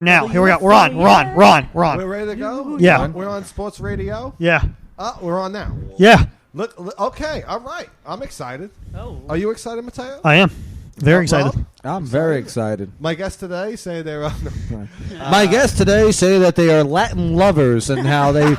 Now, here we go. We're on. We're ready to go? Yeah. We're on sports radio? Yeah. We're on now. Yeah. Look, okay, all right. I'm excited. Oh. Are you excited, Mateo? I am. Very excited. Rob? I'm very excited. My guests today say they're on. My guests today say that they are Latin lovers and how they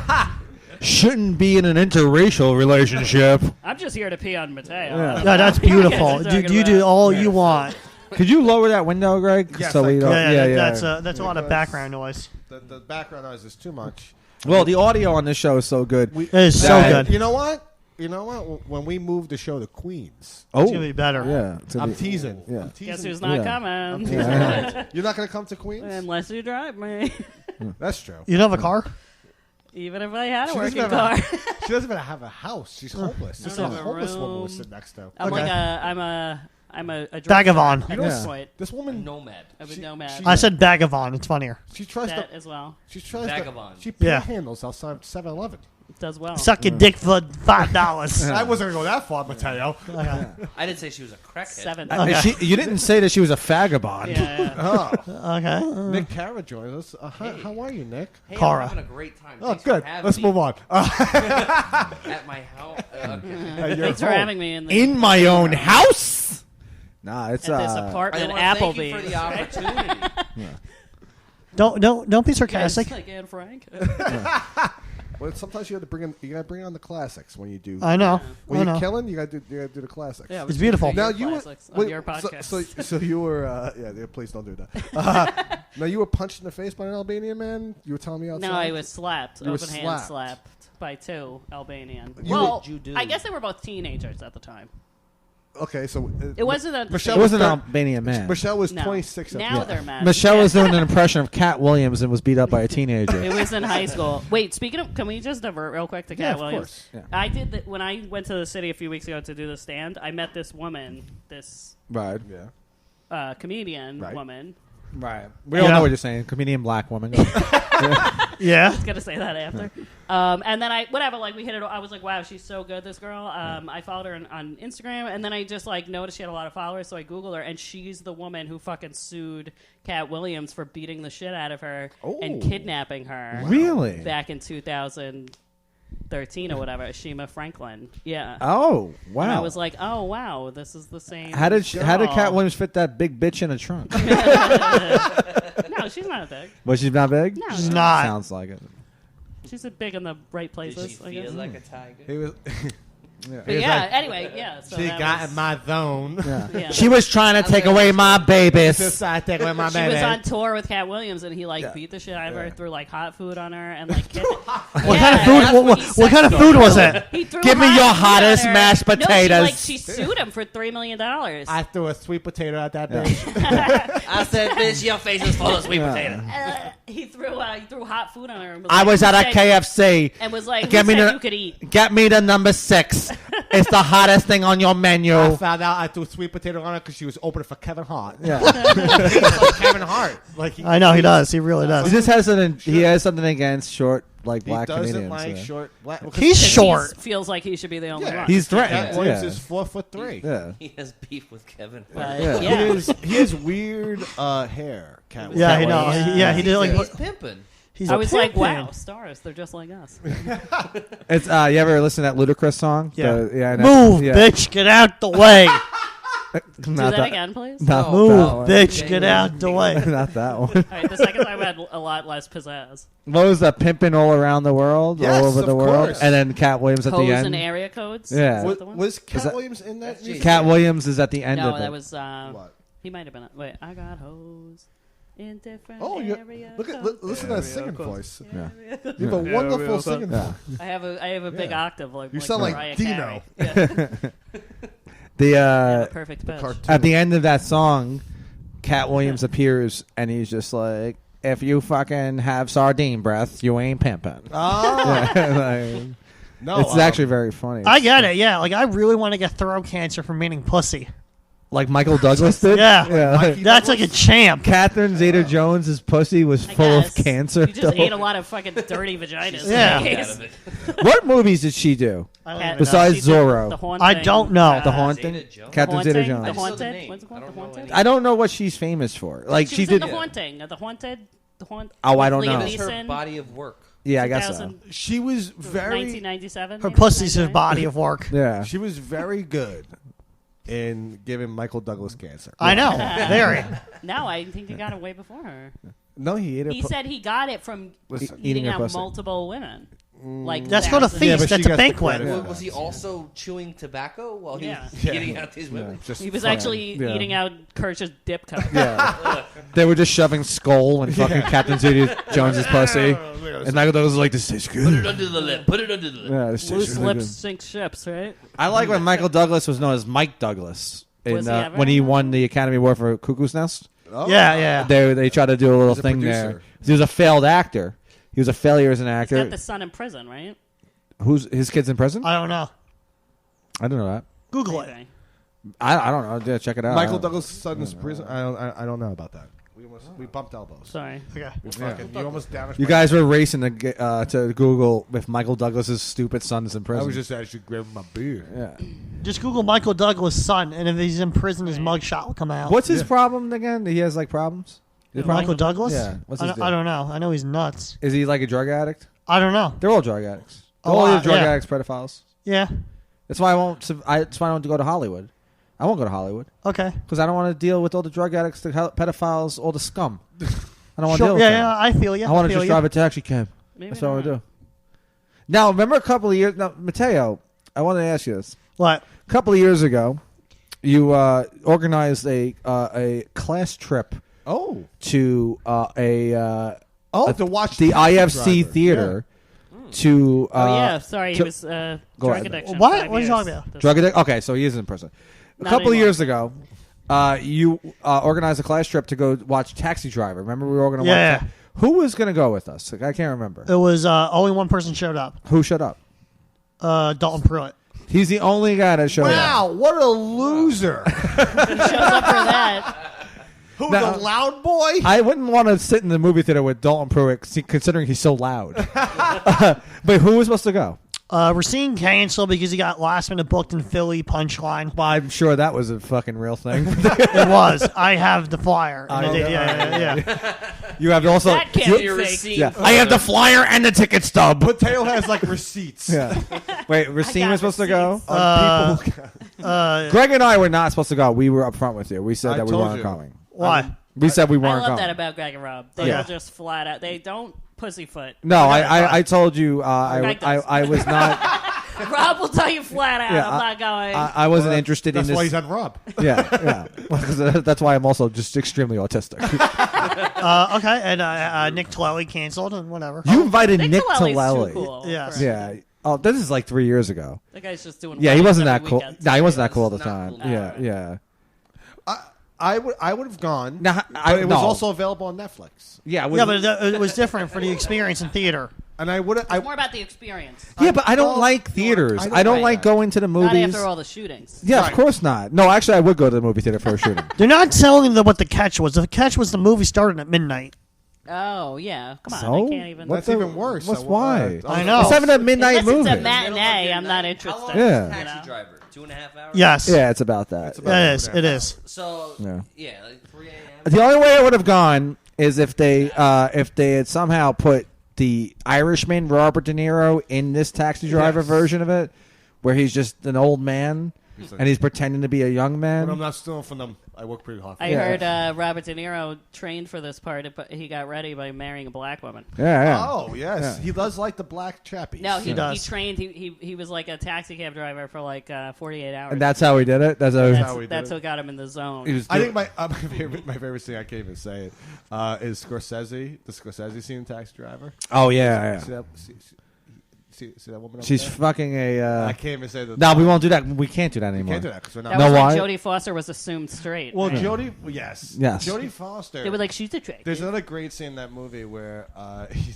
shouldn't be in an interracial relationship. I'm just here to pee on Mateo. Yeah. No, that's beautiful. You do all you want. Could you lower that window, Greg? Yes, so I we could. don't. That's a lot of background noise. The background noise is too much. Well, the audio on this show is so good. It is so good. You know what? When we move the show to Queens, Oh, It's gonna be better. yeah. I'm teasing. Yeah. I'm teasing. Guess who's not Yeah. coming? Yeah. You're not going to come to Queens? Unless you drive me. That's true. You don't have a car? Even if I had a She working doesn't car. She doesn't even have a house. She's homeless. This is a have a homeless woman we're room. sitting next to. I'm Okay. like I'm a Vagabond. at You this Yeah. point. This woman, Nomad. I'm a She- nomad. she- I said Vagabond. It's funnier. she tries That to. as well. She tries Vagabond. to. She Yeah. panhandles outside 7-Eleven. It does well. Suck your dick for $5. I wasn't going to go that far, Mateo. I didn't say she was a crackhead. 7. Okay. You didn't say that she was a vagabond. Yeah. Oh, Okay. Nick Carra joins us. How are you, Nick? Hey, Carra. I'm having a great time. Oh, Thanks good. For having Let's me move on. At my house. Thanks for having me in the In my own house? Nah, it's at this I apartment want to thank you Applebee's. for the opportunity. Don't be It's sarcastic. like Anne Frank. Well, sometimes you got to bring on the classics when you do. I know. When I you're know. killing, you got to do the classics. Yeah, It's beautiful. Now Your you were classics on your podcast. So you were yeah. Please don't do that. Now you were punched in the face by an Albanian man. You were telling me outside. No, I was slapped. You were Open hand slapped. slapped by 2 Albanian. You- well, What did you do? I guess they were both teenagers at the time. Okay, so It wasn't a. Michelle It wasn't an was Albanian man. Michelle was No. 26. at Now the they're mad. Michelle Yeah. was doing an impression of Cat Williams and was beat up by a teenager. It was in high school. Wait, speaking of, can we just divert real quick to Yeah, Cat of Williams? course. Yeah. I did that when I went to the city a few weeks ago to do the stand. I met this woman, this Right. Yeah. comedian Right. woman. Right. We all Yeah. know what you're saying. Comedian black woman. Yeah. I was gonna say that after. And then we hit it. I was like, wow, she's so good, this girl. I followed her on Instagram, and then I just noticed she had a lot of followers, so I Googled her, and she's the woman who fucking sued Cat Williams for beating the shit out of her and Oh. kidnapping her. Really? Back in 2013 or whatever, Shima Franklin. Yeah. Oh, wow. And I was like, oh wow, this is the same. how did girl. Cat Williams fit that big bitch in a trunk? No, she's not big. Was she not big? No, She's not. Sounds like it. she's big in the right Did she places. I guess. feel like a tiger? He was. But yeah. Anyway, yeah. So She that got was- in my zone. Yeah. She was trying to take away my babies. Decided to take away my She was on tour with Cat Williams, and he beat the shit out of her, threw hot food on her, and What kind of food? What kind of food was it? He threw Give me hot your food on hottest her. mashed No, potatoes. she sued him for $3 million. I threw a sweet potato at that bitch. I said, bitch, your face is full of sweet potato. He threw hot food on her. And I was like, at a "Who said-" KFC. and was like, Get "Who me said the- you could eat?" Get me the number 6. It's the hottest thing on your menu. I found out I threw sweet potato on her because she was opening for Kevin Hart. Yeah. Like Kevin Hart. Like he, I know he does. He really He does. just has something. He has something against short, he black doesn't comedians. like yeah. short black. because He's short. Feels like he should be the only Yeah. one. He's Cat threatened. Williams Yeah. is 4'3". Yeah. He has beef with Kevin Hart. But, Yeah. yeah. He has weird hair. Cat Yeah, he Williams. know. Yeah, he did like. He's pimping. He's I a was like, pimpin'. wow, stars, they're just like us. It's you ever listen to that Ludacris song? Yeah. Yeah. Move, bitch, get out the way. Do that again, please. Not Move, that one. bitch, get out the way. Not that one. All right, the second time had a lot less pizzazz. What was the pimping all around the world, Yes, all over the of world, course. and then Cat Williams at Codes the and end. area codes. Yeah. Is that the one? Was Cat that- Williams in that? music? Cat Williams is at the end No, of it. that was. What? He might have been. Wait, I got hoes in different Oh, area look at codes. listen to that singing voice. Yeah. You have a wonderful singing Yeah. voice. I have a big Yeah. octave like You sound like Mariah Dino. Carey. Yeah. The Perfect pitch. Cartoon. at the end of that song, Cat Williams appears and he's just like, "If you fucking have sardine breath, you ain't pimping." Oh Like, no! it's actually very funny. I get it. Yeah, like I really want to get throat cancer from eating pussy. Like Michael Douglas did. Yeah. like, That's like a champ. Catherine Zeta-Jones' pussy was I full of guess. cancer. You just though. ate a lot of fucking dirty vaginas. Yeah. Out of it. What movies did she do? I don't Cat- even know. Besides She did Zorro. The Haunting, I don't know. The Haunting? Zeta-Jones? Catherine Haunting? Zeta-Jones. The I just know the Haunted? name. What's it called? I don't The know Haunted? any. I don't know what she's famous for. Like She she was did. in The Haunting. The Haunted. Oh, I don't Liam know. It's her Neeson? body of work. Yeah, I guess so. 2000 She was very 1997. Her pussy's his body of work. Yeah. she was very good in giving Michael Douglas cancer. I know. Very. No, I think he got it way before her. No, he ate it. He said he got it from Listen. eating her out pussy. multiple women. Like That's called a thousands. Yeah, feast. but she That's a gets the banquet. credit. Well, was he also chewing tobacco while he Yeah. was eating out these women? just He was fucking- actually Yeah. eating out Kirsch's dip cup. Yeah. They were just shoving skull and fucking Captain Zeta Jones's pussy. And Michael Douglas was like, this tastes Put it good. under the lip. Put it under the lip. Yeah, this tastes Loose really lips good. sink ships, right? I like when Michael Douglas was known as Mike Douglas. Was he ever? When he won the Academy Award for Cuckoo's Nest. Oh. Yeah. They tried to do a little He's a thing producer. there. He was a failed actor. He was a failure as an He's actor. got the son in prison, right? Who's his kid's in prison? I don't know. I don't know that. Google it. Maybe. I don't know. Yeah, check it out. Michael Douglas' son is prison. I don't know about that. We bumped elbows. Sorry. Okay. You almost damaged. You my- guys were racing to Google if Michael Douglas's stupid son is in I prison. was just actually grabbing my beer. Yeah. Just Google Michael Douglas' son, and if he's in prison, his mugshot will come out. What's his problem again? He has like problems. His Michael problem? Douglas? Yeah. What's I his don't, I deal? don't know. I know he's nuts. Is he like a drug addict? I don't know. They're all drug addicts. A All lot, drug yeah. addicts, pedophiles. Yeah. That's why I won't. That's why I don't go to Hollywood. I won't go to Hollywood Okay. because I don't want to deal with all the drug addicts, the pedophiles, all the scum. I don't want to Sure. deal with Yeah, that. yeah. I feel you. I want to feel just ya. drive a taxi cab. Maybe That's what I want to not. do. Now, remember a couple of years. Now, Mateo, I wanted to ask you this. What? A couple of years ago, you organized a class trip Oh. to To watch the Taxi IFC Driver. theater to Oh yeah, sorry, he to- was go drug ahead. addiction. What? 5 What are you years. talking about? That's- drug addict. Okay, so he is in prison. A Not couple of anymore. years ago, you organized a class trip to go watch Taxi Driver. Remember, we were all going to Yeah. watch. Who was going to go with us? Like, I can't remember. It was only one person showed up. Who showed up? Dalton Pruitt. He's the only guy that showed up. Wow, what a loser! He shows up for that. Who Now- the loud boy? I wouldn't want to sit in the movie theater with Dalton Pruitt, considering he's so loud. But who was supposed to go? Racine canceled because he got last minute booked in Philly. Punchline. Well, I'm sure that was a fucking real thing. It was. I have the flyer. And Oh, I did- yeah. You have also. That can't you- be Your fake. receipt. Yeah, I have the flyer and the ticket stub. Mateo has like receipts. Yeah. Wait, Racine got was supposed to go. receipts. Greg and I were not supposed to go. We were up front with you. We said I that we told weren't you. going. Why? We said we I weren't love going. that about Greg and Rob. They Yeah. will just flat out. They don't pussyfoot. No, I told you Greg does. I was not. Rob will tell you flat out, Yeah, I'm not going. I wasn't interested in That's why this. he's on Rob. Yeah. Well, 'cause that's why I'm also just extremely autistic. Okay. And Nick Tlelly canceled and whatever. You invited Nick Tillelly's Tillelly. too cool. Yes. for- Yeah. Oh, this is like 3 years ago. That guy's just doing. Yeah, he weddings wasn't that every cool. weekend. No, he wasn't that cool all That's the not time. cool. Yeah, yeah. I would have gone. Now, But it was no. also available on Netflix, Yeah, Yeah, but it was different for the experience in theater. and I would have. It's more about the experience. yeah, but I don't well, like theaters. I I don't don't like like going to the Not movies. after all the shootings. Yeah, Right. of course not. No, actually, I would go to the movie theater for a shooting. They're not telling them what the catch was. The catch was the movie started at midnight. Oh yeah, come on. So They can't even. What's That's even worse. What's So, why? I know. It's having a midnight Unless movie. it's a matinee, I'm not interested. How long Yeah. is Taxi You know? Driver? 2.5 hours? Yes. Yeah, it's about that. It's about- It is. It is. So, Yeah. like 3 a.m. The only way I would have gone is if they had somehow put the Irishman Robert De Niro in this Taxi Driver Yes. version of it, where he's just an old man and he's pretending to be a young But I'm man. not stealing from them. I work pretty hard. For I them. heard Robert De Niro trained for this part, but he got ready by marrying a black woman. Yeah, yeah. Oh yes, Yeah. he does like the black chappies. No, he does. trained. He was like a taxi cab driver for like 48 hours. And that's how he did it. That's how. how he did That's it. what got him in the zone. He was I doing- think my favorite thing I can't even say it is Scorsese. The Scorsese scene in Taxi Driver. Oh yeah, See yeah. that, see that woman? Over She's there? fucking a. I can't even say that. No, we won't do that. We can't do that anymore. Can't do that because we're not. that No, was why? when Jodie Foster was assumed straight. Well, right? Jodie, yes, Yes. Jodie Foster. They were like, she's attractive. There's another great scene in that movie where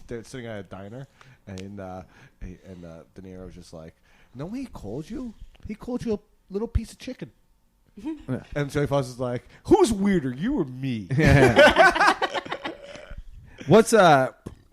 they're sitting at a diner, and De Niro's just like, "No, he called you. He called you a little piece of chicken." And Jodie Foster's like, "Who's weirder, you or me?" What's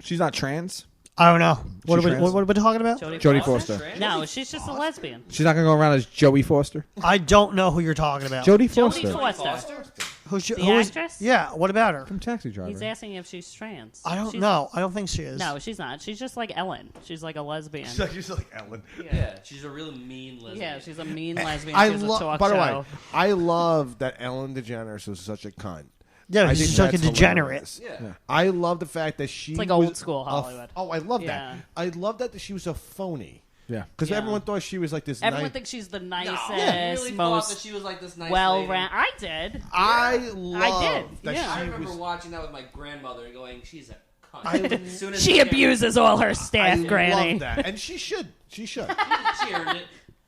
She's not trans. I don't know. What are, we, trans? what are we talking about? Jodie Foster. No, she's just a lesbian. She's not gonna go around as Joey Foster. I don't know who you're talking about. Jodie Jodie Foster. Foster. Who's she, The who is- actress? Yeah. What about her? From Taxi Driver. He's asking if she's trans. I don't She's- know. I don't think she is. No, she's not. She's just like Ellen. She's like a lesbian. She's like Ellen. Yeah, she's a really mean lesbian. Yeah, she's a mean lesbian. I She has a love. talk By the show. way, I love that Ellen DeGeneres was such a cunt. Yeah, I she's think like a that's degenerate. hilarious. Yeah. I love the fact that she. It's like was old school a Hollywood. I love Yeah. that. I love that she was a phony. Yeah. Because Yeah. everyone thought she was like this. Everyone nice, thinks she's the You nicest, really thought that most she was like this nice well lady. ran. I did. I love did, that yeah. I she remember was. watching that with my grandmother and going, "She's a cunt." I- As soon as She the abuses all her I staff, Granny. love that, and she should. She should. camera- She earned it.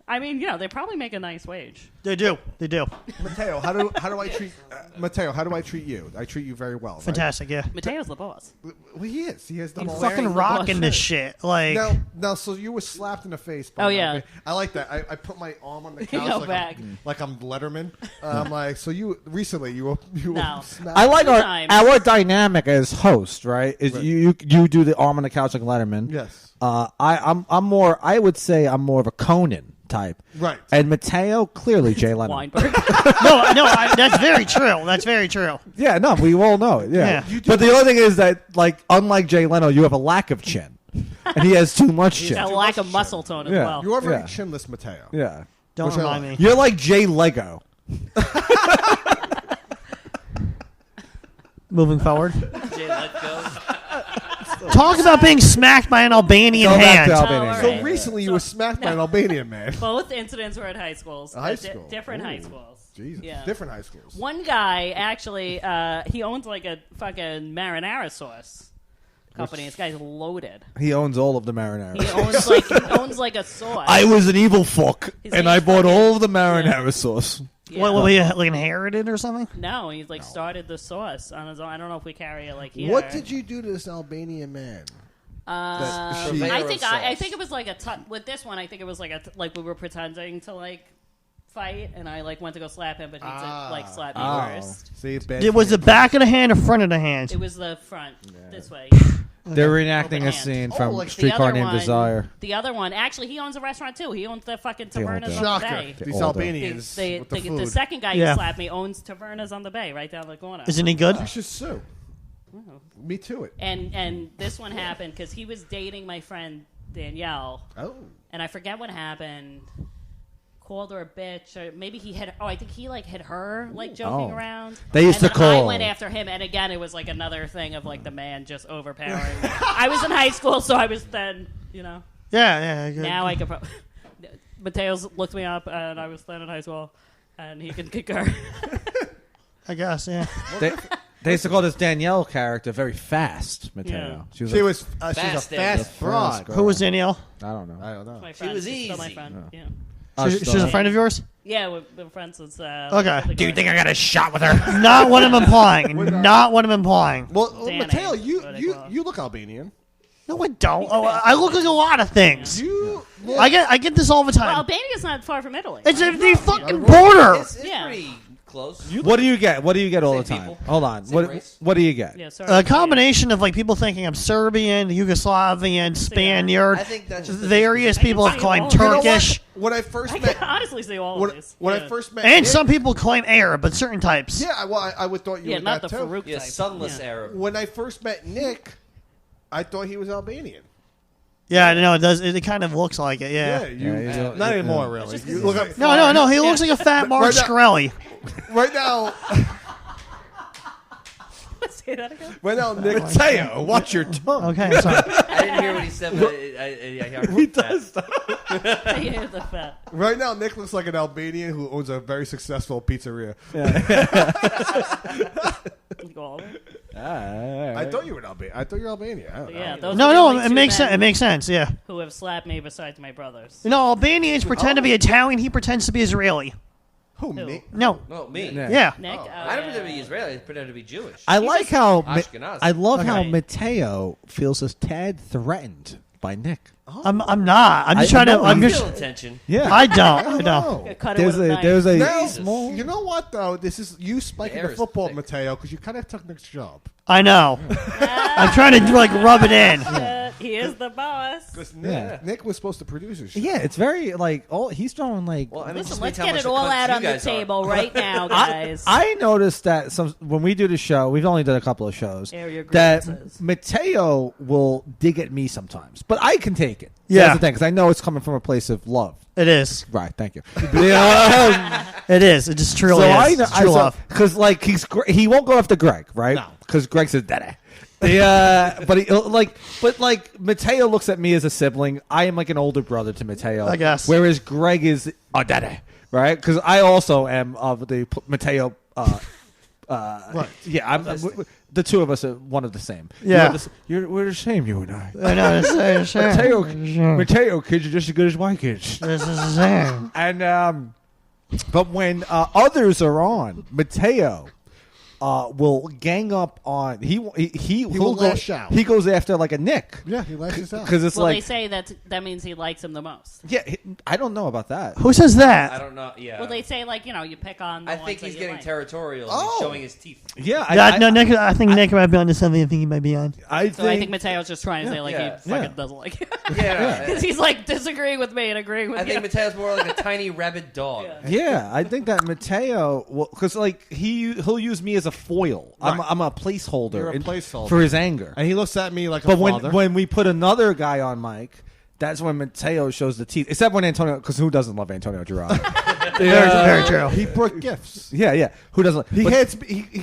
I mean, they probably make a nice wage. They do. They do. Mateo, how do I treat Mateo? How do I treat you? I treat you very well. Right? Fantastic. Yeah. Mateo's the boss. Well, he is. He has the He's whole. wearing Fucking the rocking blush this shit. Like. Now, so you were slapped in the face. By Oh, that, yeah. okay? I like that. I put my arm on the You couch go like back. I'm Letterman. I'm like, so you recently you were No. smacked. I like Sometimes. our dynamic as host, right? Is Right. you do the arm on the couch like Letterman. Yes. I'm more. I would say I'm more of a Conan type. Right. And Mateo, clearly Jay Leno. Weinberg. no, that's very true. That's very true. Yeah, no, we all know it. Yeah. Yeah. But the other thing is that, like, unlike Jay Leno, you have a lack of chin, and he has too much He's chin. got a lack of muscle tone as Yeah. well. You are very Yeah. chinless, Mateo. Yeah. Don't Which I remind like. me. You're like Jay Lego. Moving forward. Jay, let go. Talk about being smacked by an Albanian Go back hand. to Oh, Albania. all So right. recently you were smacked by an Albanian man. Both incidents were at high schools. High school. Different high Ooh. schools. Jesus. Yeah. Different high schools. One guy actually, he owns like a fucking marinara sauce company. This guy's loaded. He owns all of the marinara. He owns like a sauce. I was an evil fuck, His and name's I bought fucking- all of the marinara sauce. Yeah. What, you like inherited or something? No, he's like started the sauce on his own. I don't know if we carry it like here. What did you do to this Albanian man? that she- I Purveyor think of I sauce. think it was like with this one. I think it was like like we were pretending to like fight, and I like went to go slap him, but he did like slap me first. See, bad It was the back of the hand or front of the hand? It was the front this way. They're reenacting Open a hand. scene Oh, from like the Streetcar other Named one, Desire. The other one, actually, he owns a restaurant too. He owns the fucking They all Tavernas do. on the Shocker. Bay. These Older. Albanians with the food. The second guy Yeah. who slapped me owns Tavernas on the Bay, right down the corner. Isn't he good? You should sue. Me too. It. And this one happened because he was dating my friend Danielle, Oh. and I forget what happened. Called her a bitch, or maybe he hit. I think he like hit her, like joking Oh. around. They used And to then I call- went after him, and again, it was like another thing of like the man just overpowering me. I was in high school, so I was then, Yeah, yeah. Good. Now I could. Mateo's looked me up, and I was then in high school, and he can concur. I guess, yeah. They used to call this Danielle character very fast, Mateo. Yeah. She was, She like, was a Fast fast broad. girl. Who was Danielle? I don't know. I don't know. My friend. was She's still my easy. friend. Yeah. Oh, She's a friend of yours? Yeah, we've been friends since. Okay. Do you think I got a shot with her? Not what I'm implying. Not what I'm implying. Well, Danny, Mateo, what they you call it. you look Albanian. No, I don't. Oh, I look like a lot of things. You. I get this all the Well, time. Albania's not far from Italy. It's right? the fucking border. It's Yeah. pretty close. What do you get? What do you get all the Same time? people. Hold on. Same What race. What do you get? Yeah, sorry. A combination of like people thinking I'm Serbian, Yugoslavian, Spaniard, I think that's just the various people have say claimed all of it. You know what? Turkish, When I first I met, can honestly see all of when, these. when Yeah. I first met, and Nick, some people claim Arab, but certain types. yeah, well, I would thought you Yeah, were not that the too. Farouk Yeah, type. sunless Yeah. Arab. When I first met Nick, I thought he was Albanian. Yeah, I know it does. It kind of looks like it. Yeah, Yeah. you, Yeah, he's a- not yeah. anymore, really. just You 'cause look he's up, No. He looks like a fat Mark Right now- Shkreli. right now, Say that again. right now, Nick. Mateo, watch your tongue. Okay, I'm sorry. I didn't hear what he said, but I heard He does. Yeah, the fat. Right now, Nick looks like an Albanian who owns a very successful pizzeria. Go all over. I thought you were Albanian. I thought you were Albanian. I don't know. Yeah, those are the No, only it two makes men sense. It makes sense. Yeah. Who have slapped me besides my brothers? You know, Albanians pretend to be Italian. He pretends to be Israeli. Who, me? No. No, me. Yeah. Nick. Oh. I don't pretend to be Israeli. I pretend to be Jewish. I like how Ashkenaz. I love how Okay. Mateo feels a tad threatened by Nick. I'm not. I'm just trying to. know I'm I just. feel attention. Yeah, I don't. I don't. No. Cut it with a knife. there's a Now, small. you know what though? This is you spiking The air the is football, thick. Mateo, because you kind of took Nick's job. I know. I'm trying to like rub it in. He is is the boss. Because Yeah. Nick was supposed to produce his shit. Yeah, it's very like he's throwing like. Well, I mean, Listen, just let's think how get much it all cunts out you on the guys are. table right now, guys. I noticed that when we do the show, we've only done a couple of shows. Air your That grievances. Mateo will dig at me sometimes, but I can take it. Yeah. That's the thing, because I know it's coming from a place of love. It is. Right. Thank you. It is. It just truly is. It's true love. Because like he won't go after Greg, right? No. Because Greg says daddy. But Mateo looks at me as a sibling. I am like an older brother to Mateo, I guess. Whereas Greg is a daddy, right? Because I also am of the Mateo. Right. Yeah, I'm the two of us are one of the same. Yeah. We're the same, you and I. I know. It's the same. Mateo kids are just as good as my kids. This is the same. And but when others are on, Mateo will gang up on he will lash out. He goes after like a Nick. Yeah, he lashes out. Because it's Well, they like say that means he likes him the most. yeah, I don't know about that. Who says I that? don't know. Yeah. Well, they say like you pick on. The I ones think that he's you getting like. territorial. Oh. He's showing his teeth. Yeah, I think Nick might be on to something. I think he might be on. I So I think Mateo's just trying to say like Yeah. he fucking Yeah. doesn't like it. Yeah. Because he's like disagreeing with me and agreeing with I you. think Mateo's more like a tiny rabid dog. Yeah. yeah, I think that Mateo because like he'll use me as a foil. Right. I'm a placeholder, You're a placeholder. for his anger. And he looks at me like a But father. when we put another guy on mic, that's when Mateo shows the teeth. Except when Antonio, because who doesn't love Antonio Girard? Very true. he brought gifts. Yeah. Who doesn't? He but- hands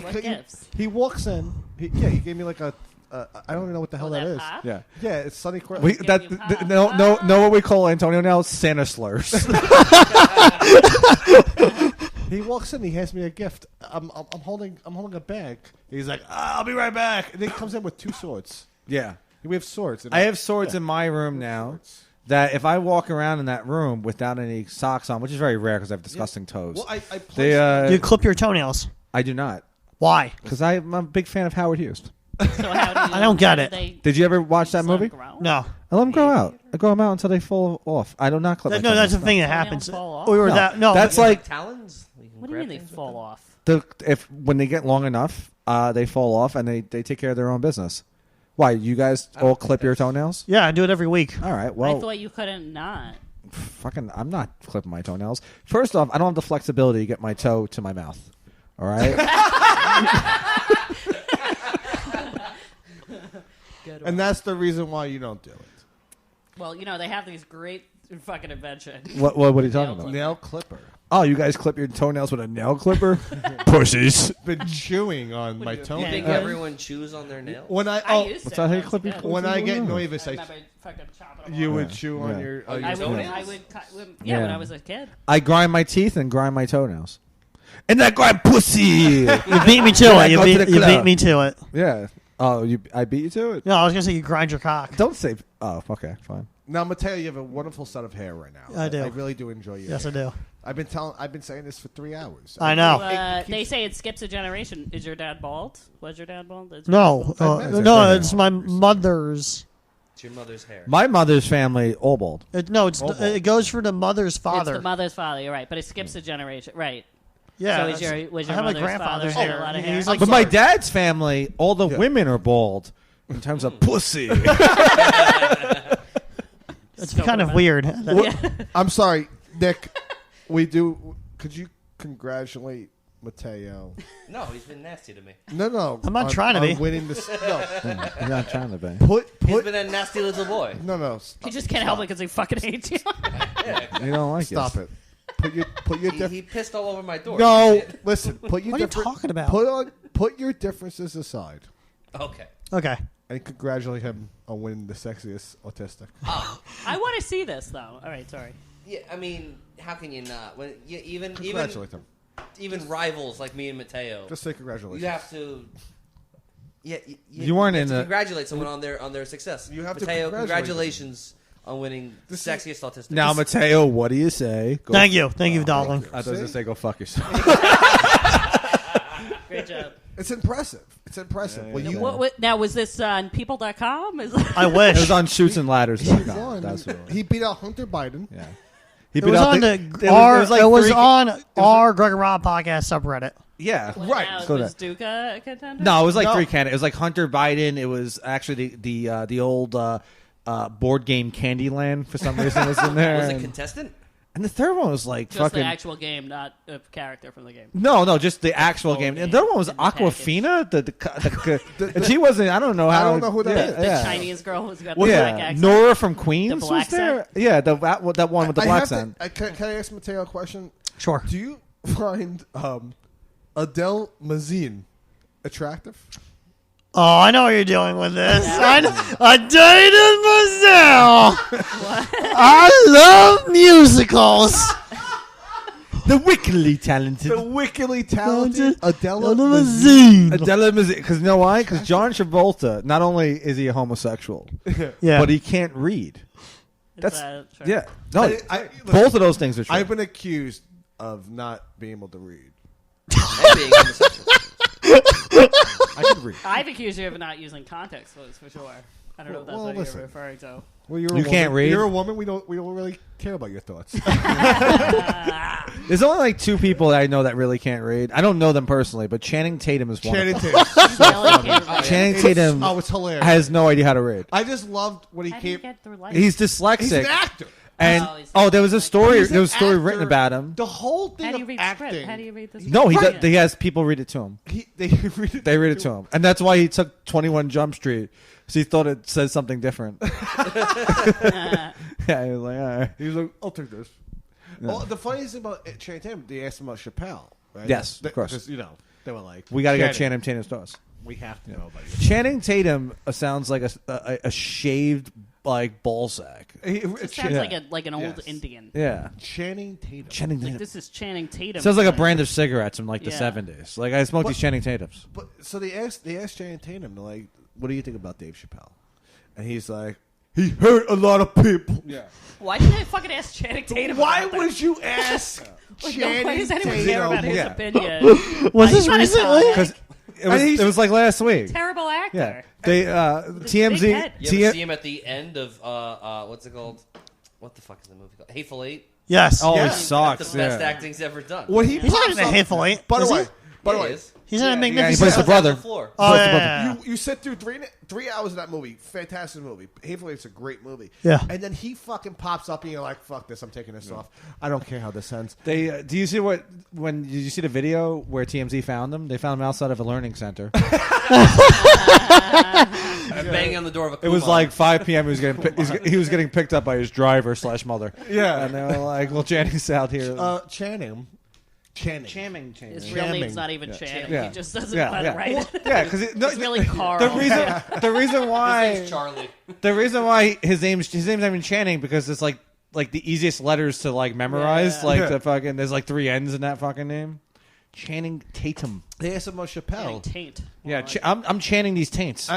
What gifts? he walks in. He gave me like a. I don't even know what the hell that that is. pop? Yeah. Yeah, it's Sunny Cross. We, Give that you pop. know what we call Antonio now? Santa slurs. He walks in. He hands me a gift. I'm holding a bag. He's like, I'll be right back. And then he comes in with 2 swords. yeah. We have swords. I have swords in my room now. That if I walk around in that room without any socks on, which is very rare because I have disgusting toes. Well, I they, You clip your toenails. I do not Why? because I'm a big fan of Howard Hughes. So how do you, I don't get how it. do they Did you ever watch that just let movie? them grow? No. I let them grow out. I grow them out until they fall off. I do not clip. No, my that's the toenails. thing that Toenails happens. fall off? We were No, that's You have, like talons. You can What do you grab mean they things with fall them. off? when they get long enough, they fall off and they take care of their own business. Why you guys all clip your toenails? Yeah, I do it every week. All right. I Well, thought you couldn't not. fucking, I'm not clipping my toenails. First off, I don't have the flexibility to get my toe to my mouth. All right. and that's the reason why you don't do it. Well, they have these great fucking inventions. what are you talking Nail about? Nail clipper. Oh, you guys clip your toenails with a nail clipper? Pussies. Been chewing on my You toenails. think everyone chews on their nails? When I I used what's to. that how you That was clip your good. toes? when I get Yeah. nervous, I I remember fucking chopping them you off. would chew on Yeah. your. Oh, your I toenails? would cut. When Yeah. I was a kid. I grind my teeth and grind my toenails. And I grind pussy. You beat me to Then I it. You go to the beat club. me to it. Yeah. Oh, I beat you to it? No, I was gonna say you grind your cock. Don't say. Oh, okay, fine. Now, Mateo, you have a wonderful set of hair right now. I do. I really do enjoy your Yes, I hair. do. I've been saying this for 3 hours. I know. They say it skips a generation. Is your dad bald? Was your dad bald? Is your No, dad bald? no, it's my mother's. It's your mother's hair. My mother's family, all bald. It goes for the mother's father. It's the mother's father. You're right, but it skips a generation. Right. Yeah. So that's- was I your have my mother's grandfather's father hair. had a lot of He's hair? like- But my dad's family, all the Yeah. women are bald in terms of pussy. It's So kind of weird. weird. I'm sorry, Nick. Could you congratulate Mateo? No, he's been nasty to me. No. I'm not trying to be. Winning this. No. You're not trying to be. He's been a nasty little boy. No. He just can't help it because he fucking hates you. You don't like Stop it. Put your He pissed all over my door. No, listen. Put your What are you different- talking about? Put your differences aside Okay. Okay. and congratulate him on winning the sexiest autistic. I want to see this though. All right, sorry. Yeah, I mean, how can you not? When even Congratulate him. even rivals like me and Mateo, Just say congratulations. you have to. Yeah, You weren't have in to the- congratulate someone on their success. You have to Mateo, congratulate congratulations on winning the This is- sexiest autistic. Now, Mateo, what do you say? Go Thank you, darling. I thought you say go fuck yourself. Great job. It's impressive. Well, you Now, was this on people.com? I It wish. was on Shoots and Ladders. he won. That's what it was. He beat out Hunter Biden. Yeah. He It beat was out on the it our. was like It was three- on our Greg and Rob podcast subreddit. Yeah. Right. Now, So was Duca a contender? No, it was like No. three candidates. It was like Hunter Biden. It was actually the old board game Candyland for some reason was in there. Was it and, contestant? and the third one was like Just fucking. the actual game, not a character from the game. No, just the actual game. game And the other one was in the package. Aquafina. And she wasn't. I don't know how. I don't know who that yeah, is. The yeah. Chinese girl who's got the black Yeah, accent. Nora from Queens The black was there. Yeah, that one with the black accent. Can I ask Mateo a question? Sure. Do you find Adele Mazin attractive? Oh, I know what you're doing with this. I dated myself. I love musicals. The wickedly talented. The wickedly talented Adele Mazin. Limousine. Adele because you know why? Because John Travolta, not only is he a homosexual, Yeah. but he can't read. Is That's that true? yeah. No, I- both of those things are true. I've been accused of not being able to read. And being homosexual. I can read. I've accused you of not using context clues for sure. I don't know if that's Well, what listen. you're referring to. Well, you're You can't read? You're a woman. We don't really care about your thoughts. There's only like two people that I know that really can't read. I don't know them personally, but Channing Tatum is one. Channing of them. Tatum. Really can't- Channing Tatum Oh, it's hilarious. has no idea how to read. I just loved when he How do you came. get through life? He's dyslexic. He's an actor. And Oh, he's there was a story. He's There was a an story actor. written about him. The whole thing How do you of read acting. script? How do you read this? No, script? he has people read it to him. They read it. They read it to him, and that's why he took 21 Jump Street. So he thought it said something different. Yeah, he was like, all right. He was like, "I'll take this." Well, the funniest thing about Channing Tatum, they asked him about Chappelle, right? Yes, of course. Because they were like, We got to get Channing Tatum's thoughts. We have to know about you. Channing Tatum sounds like a shaved like ball sack. It sounds Yeah. like an old Yes. Indian. Yeah, Channing Tatum. Channing Like Tatum. this is Channing Tatum. Sounds like a brand of cigarettes from like the Yeah. 70s. Like I smoked But- these Channing Tatums. But so they asked Channing Tatum, they're like, "What do you think about Dave Chappelle?" And he's like, "He hurt a lot of people." Yeah. Why did I fucking ask Channing Tatum? Why about that? would you ask Why Channing does anyone Tatum? care about his Yeah. opinion? Was this He's not a recently? comic. Because it was like last week. Terrible actor. Yeah, they TMZ. big head. You ever see him at the end of what's it called? What the fuck is the movie called? Hateful Eight. Yes. Oh, Yeah. he That's sucks. the best Yeah. acting's ever done. When he He's not pops in a up, Hateful Eight. by the is he? way, by the He way, is. He's in a Yeah, he magnificent. plays the brother. On the floor. Oh, Plays the yeah. you sit through 3 hours of that movie. Fantastic movie. Hateful Eight's a great movie. Yeah. And then he fucking pops up and you're like, "Fuck this! I'm taking this off. I don't care how this ends." They do you see did you see the video where TMZ found him? They found him outside of a learning center. Banging on the door of a It was Kumon. like 5 p.m. He was getting picked up by his driver / mother. Yeah. And they were like, "Well, Channing's out here." Channing. His real name's not even Channing. Yeah. He just doesn't Yeah, want yeah. to write it. Yeah, because It's really Carl. the reason why Charlie. the reason why his name's not even Channing because it's like the easiest letters to like memorize. Yeah. Like Yeah. the fucking there's like 3 N's in that fucking name. Channing Tatum. They asked him about Channing Chappelle. Taint. Yeah, I'm chanting these taints.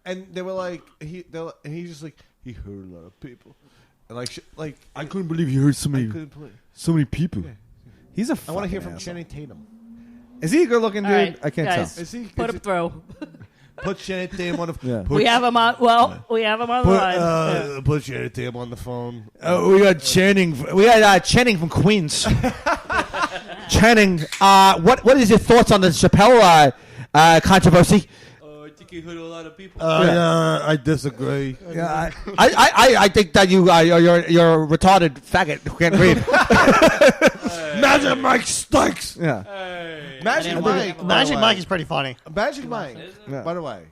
And they were like, he's just like, he hurt a lot of people. And like I couldn't believe you heard so I couldn't believe. so many people. He's a. I want to hear fucking from asshole. Channing Tatum. Is he a good looking dude? All right, I can't guys, Is he? put him through. Put Channing Tatum on the. Yeah. Put, We have him on. Well, we have him on the line. put Channing Tatum on the phone. We got Channing. We got Channing from Queens. Channing, what is your thoughts on the Chappelle controversy? I think he hurt a lot of people. I disagree. Yeah, I think that you're a retarded faggot who can't read. Magic Mike stinks. Yeah. Magic Mike. Magic Mike is pretty funny. Magic Mike. Yeah. By the way,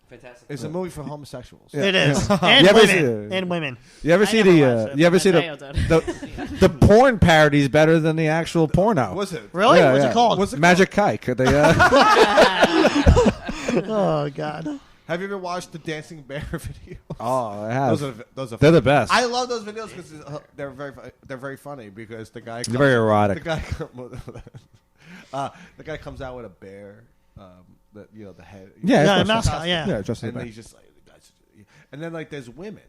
Fantastic. it's a movie for homosexuals. It is. You And ever women. see- And women. You ever I see never the? watched it, You ever but see Mateo the the porn parody is better than the actual porno? Was it? Really? Yeah, What's yeah. it called? What's it Magic Kike. They, Oh, God. Have you ever watched the Dancing Bear video? oh, I have. Those are. They're the best. I love those videos because they're very funny because the guy. They're very erotic. The guy comes out with a bear. The head. Yeah, Yeah, of course. mascot, yeah. Yeah, just like And then that. he's just like, and then like there's women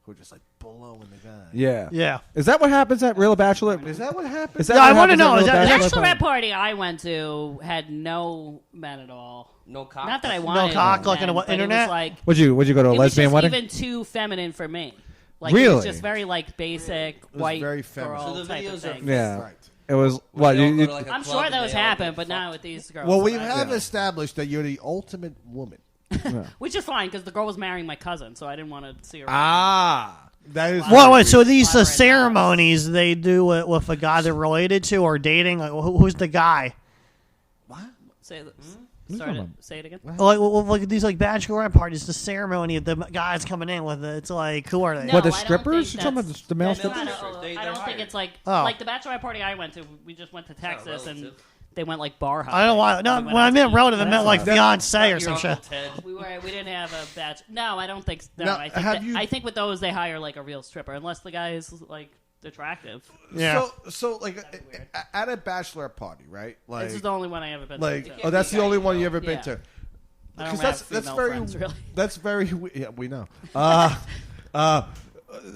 who are just like blowing the guy. Yeah. Yeah. Is that what happens at Real Bachelor? Is that what happened? Is that Yeah, what I wanna happens know. at Is Real that- The Bachelor? bachelorette party I went to had no men at all. No cock. Not that I wanted. cock, like men, on the but it internet? was like Would you go to a it was lesbian just wedding? even too feminine for me. Like it Really? was just very like basic white very feminine. girl So the type of videos are thing. Yeah. Right. It was When what they all you, go to, like, a I'm club sure and those they all happen, get but fucked. not with these girls. Well, we Right? have established that you're the ultimate woman. which is fine because the girl was marrying my cousin, so I didn't want to see her. That is. Wait, so these Clever ceremonies they do it with a guy they're related to or dating? Like, who's the guy? Say, sorry, say it again. Like these like bachelorette parties, the ceremony of the guys coming in with it. It's like, who are they? No, What, the I don't strippers? think You talking that's- about the male that's strippers? not a- I don't think it's like Oh. like the bachelorette party I went to. We just went to Texas and relative. they went like bar hopping. I don't know why. No, We went when out I to meant eat. relative, I meant like fiance or Your some Uncle shit. Ted. We didn't have a batch. No, I don't think. No, Now, I think. have you- I think with those they hire like a real stripper, unless the guy is like attractive. Yeah. So like at a bachelor party, right? Like, This is the only one I ever been like, to. oh, that's the only one you ever been Yeah. to. I don't Because have that's female very friends, really. that's very yeah, we know.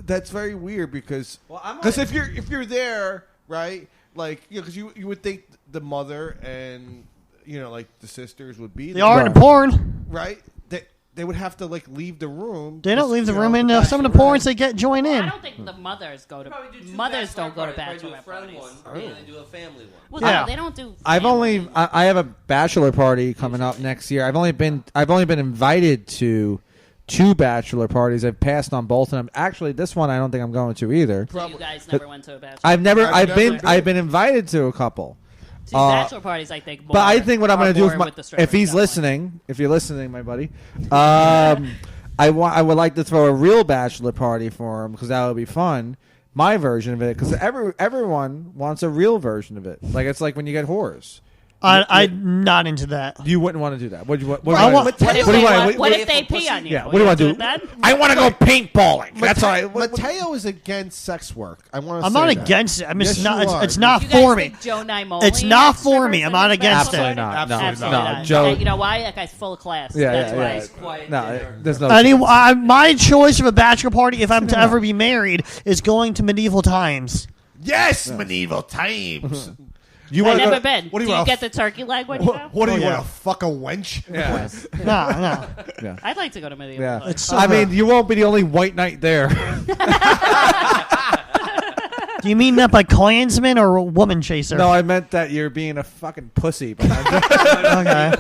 That's very weird because if you're there, right? Like, because you would think the mother and like the sisters would be They there, are in the porn. right? They would have to like leave the room. They don't just, leave the you room know, in. Some of the bachelorette. porns they get join I in. don't think the mothers go to. Probably do two Mothers don't go to parties. Probably do a bachelorette friend parties. one, and then do a family one. Well, Yeah. no, they don't do. I've family. only I have a bachelor party coming up next year. I've only been invited to 2 bachelor parties. I've passed on both of them. Actually, this one I don't think I'm going to either. So you guys never went to a bachelor. I've I've never been invited to a couple. See, bachelor parties, I think. More, But I think what I'm are going to do more with the if strippers, he's definitely. listening, if you're listening, my buddy, I would like to throw a real bachelor party for him because that would be fun. My version of it, because everyone wants a real version of it. Like it's like when you get whores. I'm not into that. You wouldn't want to do that. What do you want? I want- What if, what do you want? what if they pee on you? Yeah. What do you want to do? That? I want to go paintballing. That's all right. Mateo is against sex work. I want to. I'm not against it. I mean, Yes, it's not. you are. It's not You guys for me. think Joe Naimoli It's not has for me. strippers I'm in not his against bachelor it. party? Absolutely Absolutely not. not. Joe- And you know why? That guy's full of class. Yeah, That's yeah, why. yeah. Quiet No, dinner. there's no. My choice of a bachelor party, if I'm to ever be married, is going to medieval times. Yes, medieval times. You I've want never to been. what do Do you you want? get the turkey leg when you go? What do you Oh, yeah. want to fuck a wench? Yeah. No. I'd like to go to medieval. Yeah. times. It's so I good. mean, you won't be the only white knight there. Do you mean that by Klansman or woman chaser? No, I meant that you're being a fucking pussy. But Okay.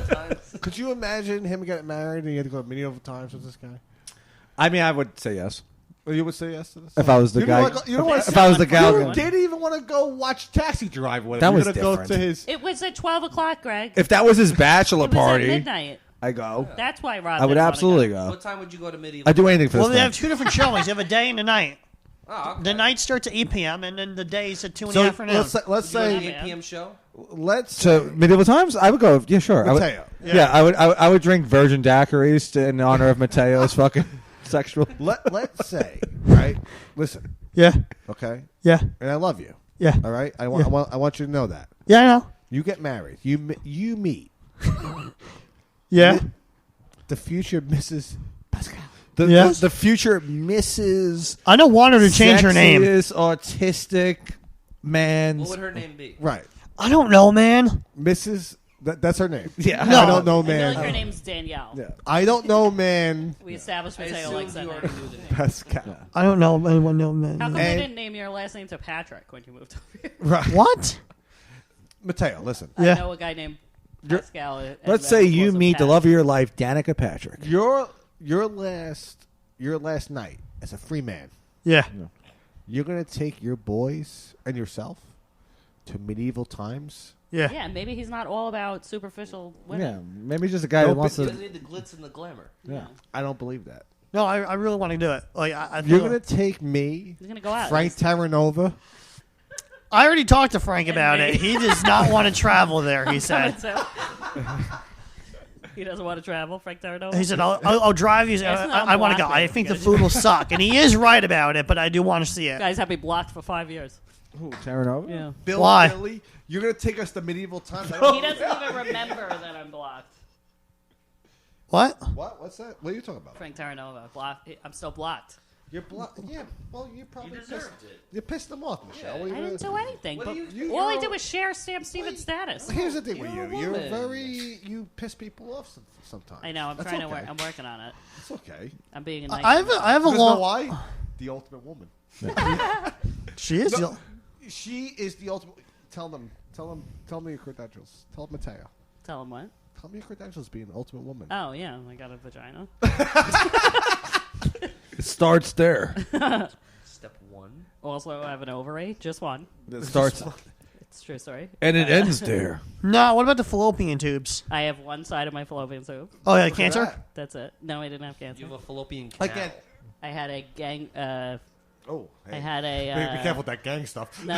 Could you imagine him getting married and you had to go to medieval times with this guy? I mean, I would say yes Well, you would say yes to this? if I was the You guy. don't wanna go- you don't wanna If I was the guy. You didn't even want to go watch Taxi Driver with him. That You're was gonna go different. to his. It was at 12 o'clock, Greg. If that was his bachelor It was at party, midnight. I go. That's why Rob I would didn't wanna absolutely go. go. What time would you go to medieval? I'd do anything for Well, this they man. have 2 different showings. They have a day and a night. Oh, okay. The night starts at 8 p.m. and then the day's at 2 in So the afternoon. let's Would you go to the say 8 p.m. show? let's So medieval times, I would go. Yeah, sure. I would, Mateo. yeah, I would drink virgin daiquiris in honor of Mateo's fucking sexual. let's say right. Listen, Yeah. okay, Yeah. and I love you. Yeah. All right, I want you to know that. Yeah, I know. You get married. You meet Yeah. the future Mrs. Pascal. Yes. The future Mrs. I don't want her to change her name. Sexiest autistic man. What would her name be? Right, I don't know, man. Mrs. That's her name. Yeah. No. I don't know, I feel man. like her name's Danielle. Yeah. I don't know, man. We established I Mateo likes assumed that you name. already knew the name. Pascal. I don't know anyone. No, man. How come And- they didn't name your last name to Patrick when you moved over here? Right, What? Mateo. Listen, Yeah. I know a guy named Pascal. and Let's then say he you calls him meet the Pat. love of your life, Danica Patrick. your last night as a free man. Yeah. You're gonna take your boys and yourself to medieval times. Yeah. Yeah, maybe he's not all about superficial women. Yeah, maybe just a guy No, who but wants He to. doesn't need the glitz and the glamour. Yeah. I don't believe that. No, I really want to do it. Like I You're feel- gonna take me, He's gonna go out. Frank Terranova. I already talked to Frank about it. He does not want to travel there. He said. He doesn't want to travel, Frank Tarantino. He said, "I'll drive you. That's not I want to go. blocked, I man. think You the gotta food will suck." And he is right about it, but I do want to see it. Guys have me blocked for 5 years. Who, Terranova? Yeah. Bill Why? Billy, you're gonna take us to medieval times. He doesn't even remember that I'm blocked. What? What? What's that? What are you talking about? Frank Terranova. Blocked. I'm still blocked. You're yeah. Well, you probably You deserved it. You pissed them off, Michelle. Yeah. What are I you didn't gonna- do anything. What But do you- all I you're- did was share Sam Stevens' status. Here's the thing with You're you. a You're woman. very. You piss people off sometimes. I know. I'm That's trying to okay. work. I'm working on it. It's okay. I'm being a nice. I have a Because know long. why? The ultimate woman. She is. No, she is the ultimate. Tell me your credentials. Tell Mateo. Tell him what. Tell me your credentials being the ultimate woman. Oh yeah, I got a vagina. It starts there. Step 1. Also, I have an ovary, just one. It starts It's a true story. and it ends there. No, what about the fallopian tubes? I have one side of my fallopian tube. Oh, yeah, Look at cancer? that. That's it. No, I didn't have cancer. You have a fallopian canal. Again. I had a gang. Oh, hey. I had a. Be careful with that gang stuff. No.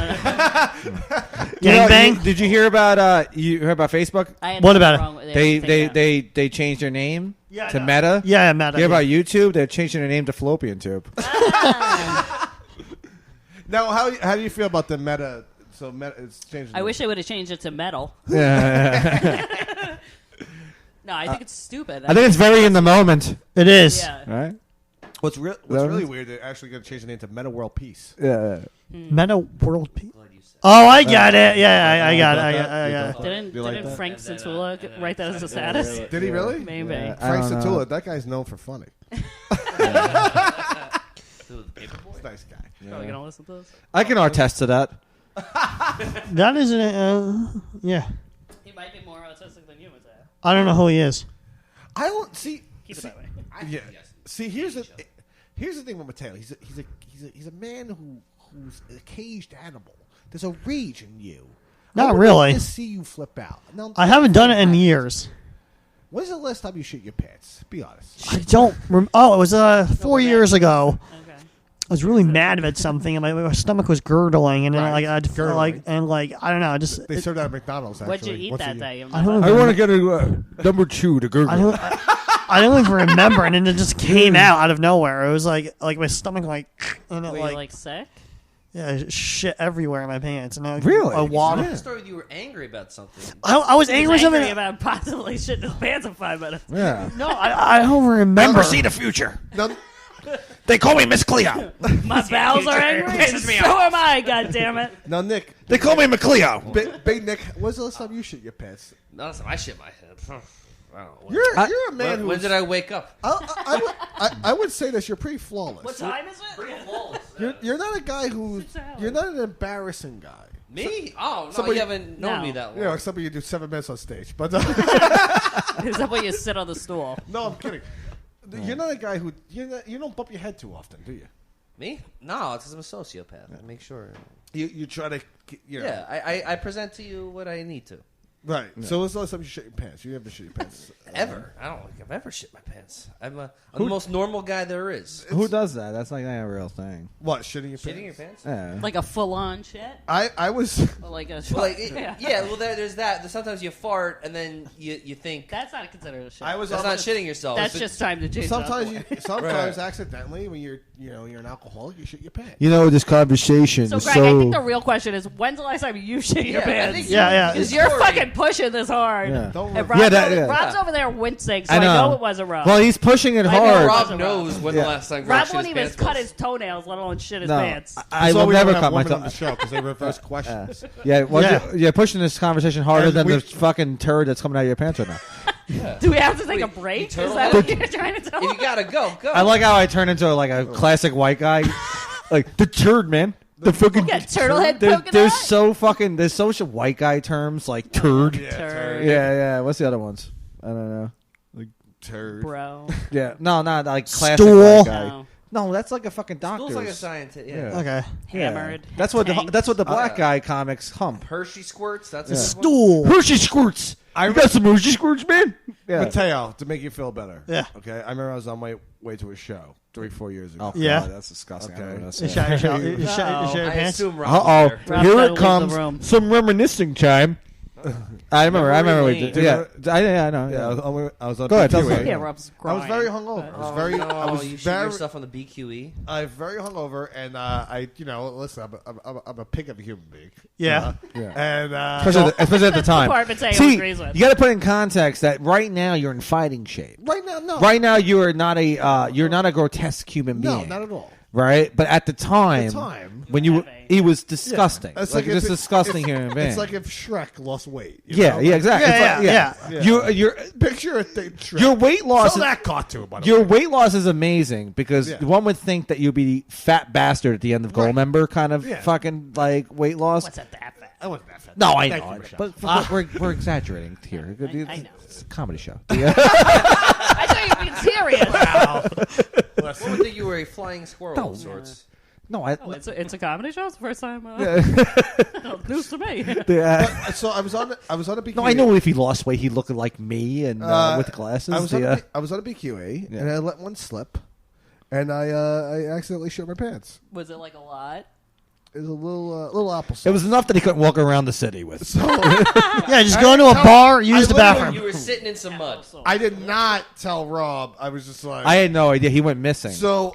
Gangbang? Did you hear about you heard about Facebook? I had What nothing about it? wrong with it. They changed their name Yeah, to I know. Meta. Yeah, Matt. You hear about YouTube? They're changing their name to Fallopian Tube. Now, how do you feel about the Meta? So Meta it's changing. I wish I would have changed it to metal. Yeah. No, I think it's stupid. I think it's very in the moment, It is. Yeah. right? What's That really was- weird? They're actually going to change the name to Meta World Peace. Yeah. Meta World Peace. Glad you said Oh, I got it. Yeah, I got it. I got it. Didn't You like that that? Frank And then, Santula and then- write that as a status? Did he really? Maybe. Yeah. Frank I don't know. Santula, that guy's known for funny. Dude, Paperboy? He's a nice guy. Probably gonna listen to this. I can attest to that. That isn't. Yeah. He might be more autistic than you would say. I don't know who he is. I don't see. Keep it see- that way. Yeah. See, here's the thing with Mateo. He's a man who's a caged animal. There's a rage in you. Not I would really. like to see you flip out. Now, I haven't done it in years. When's the last time you shit your pants? Be honest. I don't. Oh, it was 4 years ago. Okay. I was really mad about something, and my stomach was gurgling, and then Right. I'd feel Gurgling. I don't know. I just They served that at McDonald's. Actually. What'd you eat once a that year. day? I don't I want to get a number 2 to Google. I don't even remember, and then it just came out of nowhere. It was like my stomach and it Were you like sick? yeah, shit everywhere in my pants, and I Really? I You water. told the story you were angry about something. I was angry with He was something. about possibly shitting his pants in 5 minutes. Yeah. No, I don't remember. the future. No, They call me Miss Cleo. My bowels are angry, and so am I. God damn it! no, Nick. They call me McCleo. Big Nick. When's the last time you shit your pants? No, listen, I shit my head. I don't know. You're a man When who. did I wake up? I would say this. You're pretty flawless. What time is it? You're not a guy who's. You're not an embarrassing guy. Me? Oh, no, Somebody- you haven't known No. me that long. You know, except when you do 7 minutes on stage. But Is that why you sit on the stool? no, I'm kidding. You're not a guy who you don't bump your head too often, do you? Me? No, it's because I'm a sociopath. I make sure. You try to. You know. Yeah, I present to you what I need to. Right. So when's the last time you shit your pants? You never shit your pants. Ever. I don't think I've ever shit my pants. I'm the most normal guy there is. Who does that? That's like not a real thing. What, shitting your pants? Shitting your pants? Yeah. Like a full-on shit? I was. Or like a Well, like, yeah. yeah, well, there's that. Sometimes you fart and then you think That's not considered a shit. I was. that's on not shitting yourself. That's It's- just time to change. Sometimes up. sometimes accidentally when you're an alcoholic, you shit your pants. You know, this conversation So, is Greg, so. I think the real question is, when's the last time you shit your I pants? think Yeah. Because you're fucking pushing this hard. Yeah. Don't And worry. Rob's, Yeah, Rob's over there wincing, so I I know, know. it wasn't Rob. Well, he's pushing it I know hard. Rob- Rob knows when Yeah. the last time Greg Rob shit won't his even pants cut was. his toenails, let alone shit his No, pants. I That's why will we never don't have cut my women on the toe. show because they reverse questions. Yeah, well, Yeah. You're pushing this conversation harder And than we- the fucking turd that's coming out of your pants right now. Do we have to take a Wait, break? you Is turtle that head? what you're trying to tell If us? you gotta go, go. I like how I turn into like a classic white guy, like the turd man. The fucking You got turtle head There's, poking there's out? so fucking there's so much white guy terms like turd. Yeah, Turd, yeah. What's the other ones? I don't know. Turd. bro. Yeah, no, not like classic Stool. white guy. No. No, that's like a fucking doctor. School's like a scientist. Yeah. Yeah. Okay. Hammered. That's what tanked. that's what the black yeah. guy comics hump. Hershey squirts. That's Yeah. a good one. Stool. Hershey squirts. You got some Hershey squirts, man. Yeah. Mateo, to make you feel better. Yeah. Okay. I remember I was on my way to a show 3-4 years ago. Oh, Yeah. God, that's disgusting. I don't Okay. know what You to shot, say. you shot, you shot, you shot your I pants. assume Rob Uh was oh, there. Rob's here gotta it leave the comes. room. Some reminiscing time. I remember. We Memory did. Yeah, I know. Yeah, I was on Go ahead, tell BQE. us. Yeah, Rob's I crying. was very hungover. I was very. No, I was you shit very. yourself on the BQE. I was very hungover, and listen, I'm a pig of a human being. Yeah. Yeah. And Especially at the time. Department saying See, agrees with. you got to put in context that right now you're in fighting shape. right now, no. Right now you are not a grotesque human No, being. not at all. Right, but at the time, At the time. when you, he was disgusting. It's like if just it- disgusting it's- human being. It's like if Shrek lost weight. you yeah, know? yeah, exactly. Yeah, It's like- yeah. Your Picture a thing. Shrek. your weight loss. Sell Is, that cartoon, by the your way. weight loss is amazing because Yeah. one would think that you'd be fat bastard at the end of Right. Goldmember kind of Yeah. fucking like weight loss. What's that fat? I wasn't that fat. No, I Thank know. you, Michelle. But we're exaggerating here. I know. It's a comedy show. I thought you were being serious. One would think you were a flying squirrel No. of sorts. No, Oh, it's a comedy show. It's the first time. News to me. So I was on a BQE. No, I know if he lost weight, he looked like me and with the glasses. I was on a BQE and I let one slip, and I accidentally shit my pants. Was it like a lot? It was a little applesauce. It was enough that he couldn't walk around the city with. So Yeah, just go into a bar, use the bathroom. You were sitting in some mud. I did not tell Rob. I was just like, I had no idea. He went missing. So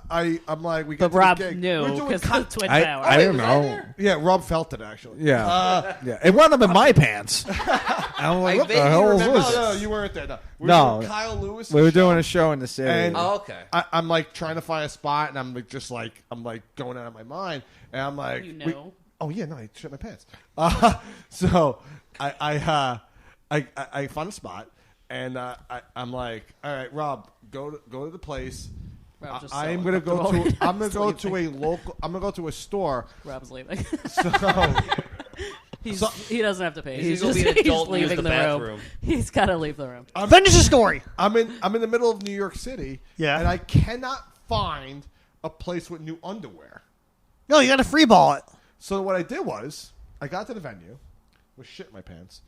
I'm like, we got But Rob to the gig. knew We're doing because con- of the Twin I Towers. don't know. Yeah, Rob felt it actually. Yeah. Yeah. It wound up in my pants. I'm like, I what the vaguely hell is remember this? No, you weren't there. No, we were No. doing Kyle Lewis. We were doing a show in the city. And- Oh, okay. I'm like trying to find a spot, and I'm like I'm going out of my mind, and I'm like, You know. oh yeah, no, I shit my pants. So I found a spot, and I'm like, all right, Rob, go to the place. Rob's just so I'm gonna go uncomfortable. to. I'm gonna go to a local. I'm gonna go to a store. Rob's leaving. So He doesn't have to pay. He's He's, gonna just, be an adult he's and use leaving the the room. bathroom. He's got to leave the room. Finish the story. I'm in the middle of New York City. Yeah. And I cannot find a place with new underwear. No, you got to free ball it. So what I did was I got to the venue, was shit in my pants,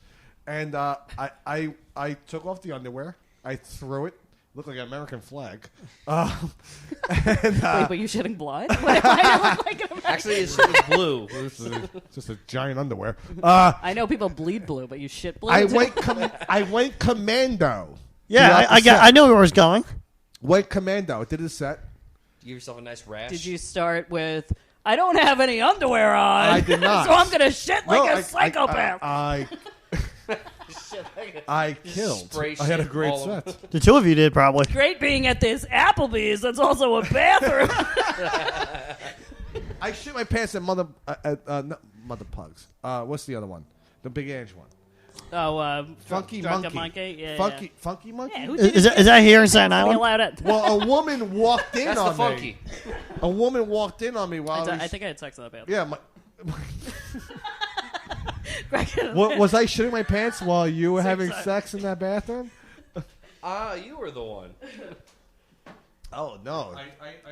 and I took off the underwear. I threw it. Looked like an American flag. And, Wait, but you shitting blood? Why do I look like an American? Actually, his shit was blue. just a giant underwear. I know people bleed blue, but you shit blue. I too? went commando. Yeah, throughout the I set. I know where it was going. Went commando. Did a set. Give yourself a nice rash. Did you start with, I don't have any underwear on. I did not. So I'm going to shit like No, a psychopath. I killed. spray I had a shit great all over. set. The two of you did probably. Great being at this Applebee's. That's also a bathroom. I shit my pants at Mother Pugs. What's the other one? The Big Ange one. Oh, Funky Drunken Monkey. Yeah, Funky Monkey. Yeah, who Is that here in Staten We Island? allowed it. Well, a woman walked in That's on the funky. me. A woman walked in on me while I think I had sex in that bathroom. Yeah. Was I shitting my pants while you were having sex in that bathroom? You were the one. Oh no!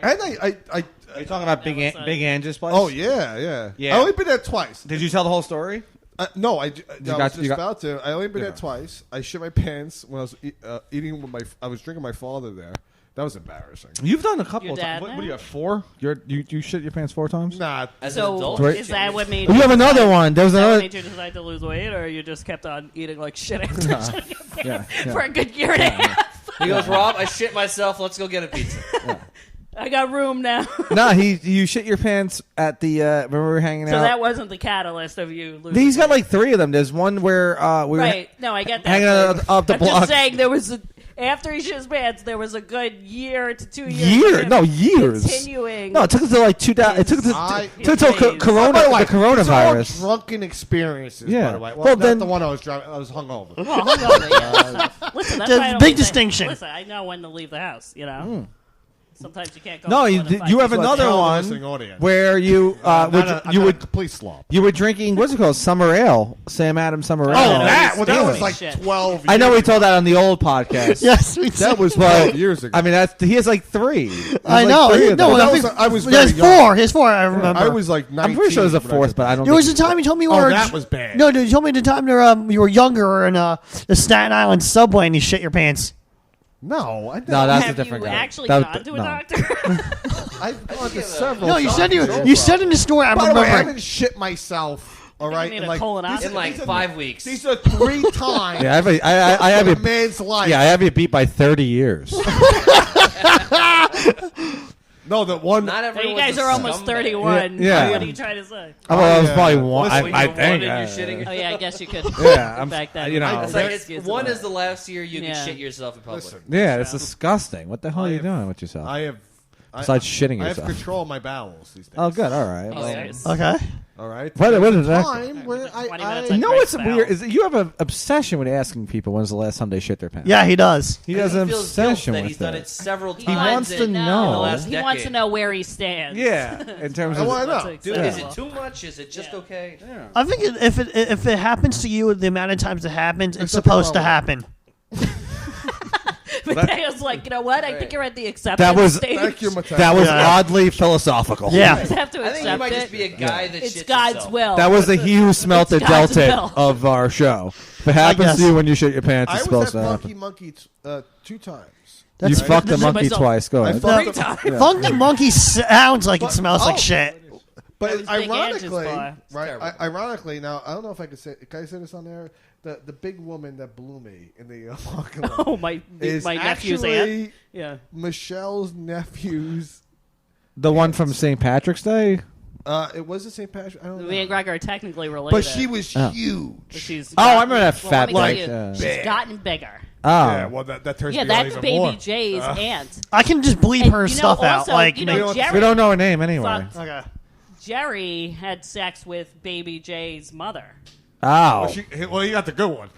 And I Are you talking about was, Big Angie's place? oh yeah. Yeah. I only been there twice. Did you tell the whole story? No, I was got- just about to. I only been there twice. I shit my pants when I was eating with my. I was drinking my father there. That was embarrassing. You've done a couple Your of dad times. What now? do you have, 4? You shit your pants 4 times? Nah, As an So adult, Right. is that what made You have another one. There was Is that what another. made you decide to lose weight, or you just kept on eating like shit after shitting your Yeah, pants yeah. for a good year and a half? he goes, Rob, I shit myself. Let's go get a pizza. I got room now. No, you shit your pants at the. Remember we were hanging So out. that wasn't the catalyst of you losing. He's got weight. like 3 of them. There's one where we were Right. No, I get that. hanging out up the I'm block. just saying there was after he shit his pants, there was a good year to 2 years. Year? of him No, years. Continuing. No, it took us to like 2000. It took us until Days. Corona, By the way, the coronavirus. It's all drunken experiences. Yeah. By the way. Well, Well, then- not the one I was driving. I was hungover. Oh, hungover, yeah. Listen, that's There's why I don't big leave the- distinction. Listen, I know when to leave the house. You know, sometimes you can't go. No, more you than 5 you have people. another tell the one listening audience. where you I'm you not would a complete slob. you were drinking what's it called Summer Ale, Sam Adams Summer Ale. Oh, no, that! he's Well, that was stealing like shit. 12 I know we years told that on the old podcast. Yes, we That did. was But, 12 years ago. I mean, he has like 3. There's I like know. 3 of them. No, That I was- think I was there's very young. 4. Here's 4. I remember. I was like 19. I'm pretty sure there's a when I 4th, did but I that. don't. There was a think time you told me you Oh, were. that was bad. No, dude, you told me the time you were younger in the Staten Island subway and you shit your pants. No, I No, that's a Have different you guy. actually That- gone to a no. doctor? I've gone to several. No, you said times. you said in the story. I By the way, I remember. haven't shit myself. All you right, need in a like colonoscopy. In like 5 weeks. These are 3 times Yeah, I have in a you. man's life. Yeah, I have you beat by 30 years. No, the one. Not Hey, everyone. you guys are almost 31. Yeah. What are you trying to say? I was yeah. probably one. Listen, I you're think. one and you're shitting. Oh yeah, I guess you could. Yeah, I'm. Back then. You know. It's There- like one is the last year you Yeah. can shit yourself in public. Listen, Yeah, it's disgusting. What the hell are you doing with yourself? I have Besides shitting I have yourself. control of my bowels these days. Oh, good. All right. Oh, Well, nice. Okay. All right. What is that? Time where 20 minutes I on You know Great what's spell. weird is that you have an obsession with asking people when's the last time they shit their pants. Yeah, he does. He has an feels guilt obsession that with he's done it. it several times. He wants to in the know. last He wants to decade. know where he stands. Yeah, in terms I of want to know. That's Dude, Yeah. is it too much? Is it just Yeah. okay? I think if it happens to you the amount of times it happens, it's nothing supposed to wrong happen. Mateo's like, you know what? I think you're at the acceptance That was- stage. Thank you, Mateo. that was Yeah. oddly philosophical. You Yeah. just have to I think you accept might it. just be a guy that It's shits God's himself. will. That was the he who smelt the It's God's Delta will. of our show. If it happens guess. to you when you shit your pants, I it's was supposed at to Funky happen. Monkey 2 times. You That's fucked the This is monkey myself. twice. Go I ahead. fucked Three the- times. Funky Monkey sounds like it smells like Oh. shit. It But was Big Angie's ironically, bar. right? terrible. Ironically, now I don't know if I can say this on there. The big woman that blew me in the parking lot Oh, my is nephew's aunt. actually Yeah. Michelle's nephew's. The one from St. Patrick's Day. It was the St. Patrick. I don't know. Me and Greg are technically related. But she was Oh. huge. She's Oh, I remember that well, fat let me like, tell you, she's gotten bigger. Oh, Yeah, well, that turns Yeah, me on that's even Baby more. Jay's aunt. I can just bleep And, her you know, stuff out. also, Like, you know, what? Jerry, we don't know her name anyway. fucked- okay. Jerry had sex with Baby Jay's mother. Oh, Well, you got the good one.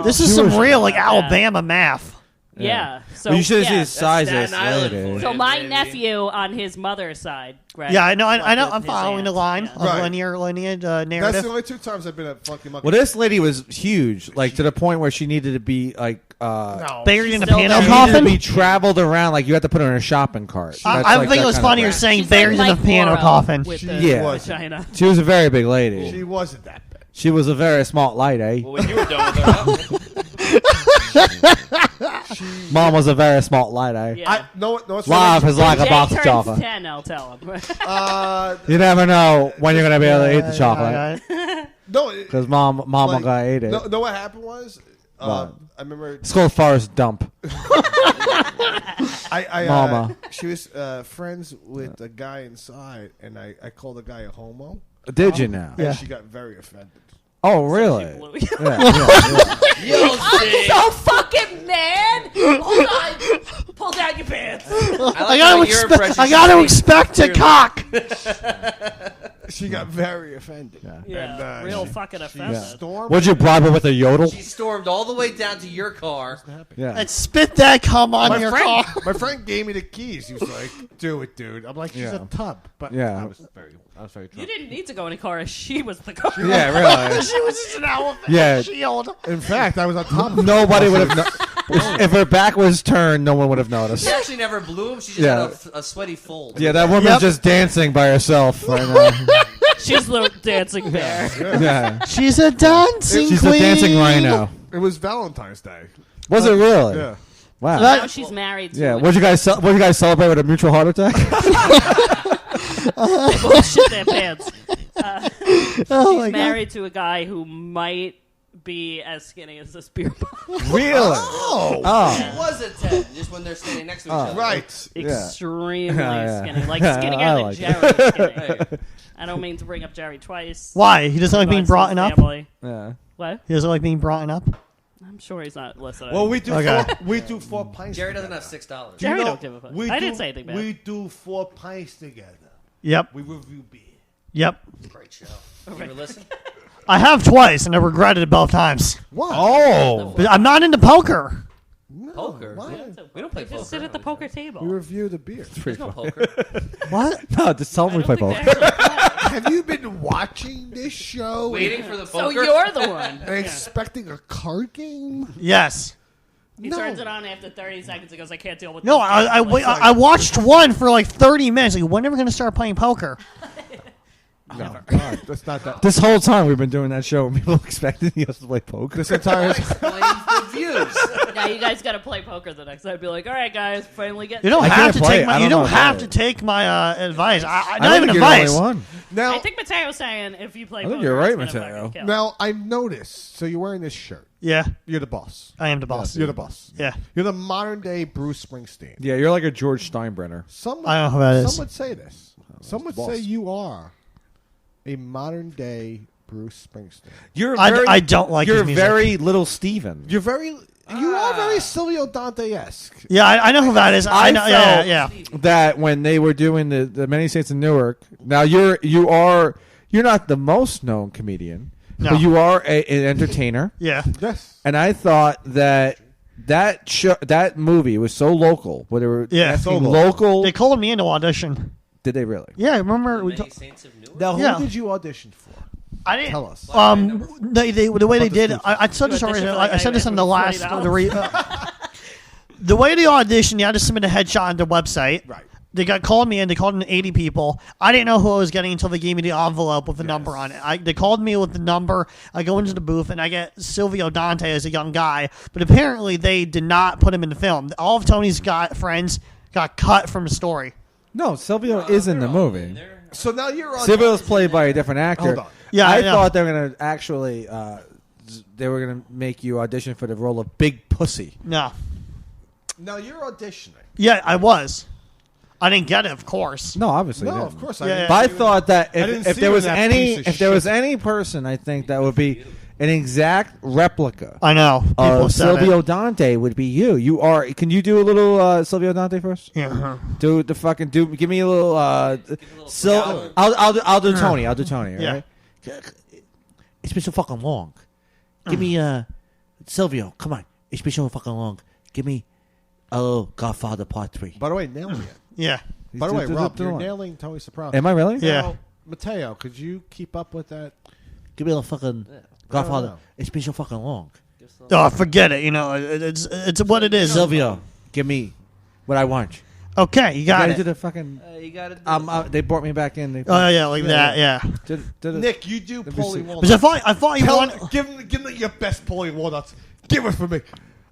This is some real like Alabama math. Yeah. So well, you should have seen yeah. his size. Staten Island Lady. for So you, my baby. nephew on his mother's side, Greg. Yeah, I know. I know. fucked I'm with his following the aunt. line Yeah. of Right. lineage That's narrative. the only 2 times I've been at Funky Monkey. Well, this lady was huge, like to the point where she needed to be like no. Buried in a Still piano there. she needed to coffin. be traveled around. Like you had to put her in a shopping cart. That's I like think that it was kind of funnier thing. saying She's buried like in a piano Mike coffin. with the Yeah. vagina. She was a very big lady. She wasn't that bad. She was a very smart lady. Well, when you were done with her, Mom was a very smart lady. Yeah. No, it's Life is like a Jay box of turns chocolate. 10, I'll tell him. You never know when you're gonna be able to eat the chocolate no. because mama Like, gonna eat it. No, what happened was, What? I remember It's called Forest Dump. Mama. she was friends with a guy inside, and I called the guy a homo, Did you now? and she got very offended. Oh, really? She blew you. yo, Steve. So fucking mad. Hold on. Pull down your pants. I gotta expect a cock. She got very offended. Yeah, And, real she- fucking She offended. stormed. Would you bribe her with a yodel? She stormed all the way down to your car. Yeah. And spit that cum on My your friend, car. my friend gave me the keys. He was like, "Do it, dude." I'm like, "She's Yeah. a tub," but Yeah. I was very You drunk. didn't need to go in a car. She was the car. Yeah, really. She was just an elephant. Yeah. Shield. In fact, I was on top. of Nobody would have. If her back was turned, no one would have noticed. She actually never blew him. She just Yeah. had a sweaty fold. Yeah, that woman's Yep. just dancing by herself right now. She's the dancing bear. Yeah. She's a dancing She's queen. a dancing rhino. It was Valentine's Day. Was it really? Yeah. Wow. Now she's married to Yeah. a What'd you guys celebrate with a mutual heart attack? They both shit their pants. Oh my She's God. married to a guy who might be as skinny as this beer bottle. Really? Oh. She was a 10, just when they're standing next to each other. Right. Extremely Yeah. skinny. Like I skinnier than like Jerry skinny. Hey, I don't mean to bring up Jerry twice. Why? He doesn't like being Regards to brought his up? family. Yeah. What? He doesn't like being brought up? I'm sure he's not listening. Well, we do. Okay. We do 4 pints. Jerry doesn't together. have $6. Jerry You know, don't give a fuck. we I do- didn't say anything bad. We do 4 pints together. Yep. We review beer. Yep. Great show. You ever listen? I have twice, and I regretted it both times. What? Oh. But I'm not into poker. No, Poker? why? We don't play poker. Just sit at the poker table. We review the beer. There's no poker. What? No, just tell I me we don't play think poker. they actually play. Have you been watching this show Waiting for the So poker. you're the one. and expecting a card game? Yes. He No. turns it on after 30 seconds and goes, I can't deal with No, this. I watched one for like 30 minutes. Like, when are we going to start playing poker? No, God, that's not that. This whole time we've been doing that show, and people expected us to play poker. This entire That explains the views. Yeah, you guys got to play poker the next time. Be like, all right, guys, finally get. You don't I have can't to play take it. my. I You don't don't know have about to take my advice. I Not don't even think you're the advice. only one. now. I think Mateo's saying if you play I think poker, you're right, it's gonna Mateo. fucking kill. Now I noticed. So you're wearing this shirt. Yeah, You're the boss. I am the boss. You're the boss. Yeah. You're the modern day Bruce Springsteen. Yeah, you're like a George Steinbrenner. Some, I don't know who that is. Some would say this. Some would boss. say you are a modern day Bruce Springsteen. You're I don't like You're his music. very little Steven. You're very. You are very Silvio Dante-esque. Yeah, I know who that is. I know. Yeah. That when they were doing the Many Saints in Newark. Now you're not the most known comedian, No. but you are an entertainer. Yeah. Yes. And I thought that movie was so local. Where they were asking so local. They called me into audition. Did they really? Yeah, remember we Many Saints of Newark? Now, who Yeah. did you audition for? I didn't Tell us. the way they the did. speech. I said this You already. auditioned for, I said this on the last. $40. The way they auditioned, you had to submit a headshot on the website. Right. They called me in. They called in 80 people. I didn't know who I was getting until they gave me the envelope with the number on it. They called me with the number. I go into the booth and I get Silvio Dante as a young guy. But apparently they did not put him in the film. All of Tony's friends got cut from the story. No, Silvio is in the movie. So now you're on. Silvio's played by a different actor. Hold on. Yeah, I I know. thought they were gonna actually. They were gonna make you audition for the role of Big Pussy. No. Now you're auditioning. Yeah, I was. I didn't get it, of course. No, obviously. No, you of didn't. course. Yeah, didn't But I see you thought that I didn't if see there you was in that any piece of shit. any person, I think that would be an exact replica I know. People of said Silvio it. Dante would be you. You are. Can you do a little Silvio Dante first? Yeah. Do the fucking do. Give me a little. growl. I'll do Tony. I'll do Tony. Yeah. Right? It's been so fucking long. Give me Silvio. Come on. It's been so fucking long. Give me Godfather Part 3. By the way, nailing it. Yeah. By the way, Rob, do you're it. nailing Tony Soprano. Am I really? Yeah. Now, Mateo, could you keep up with that? Give me a little fucking Godfather. no. It's been so fucking long. Oh, forget it. You know, it's what it is. Silvio, give me what I want. Okay, you got Gotta it. do the fucking. You gotta do They brought me back in. They Oh yeah, like that. Yeah. did it. Nick, you do me Polly see. Walnuts. Because I thought you wanted. Give me your best Polly Walnuts. Give it for me.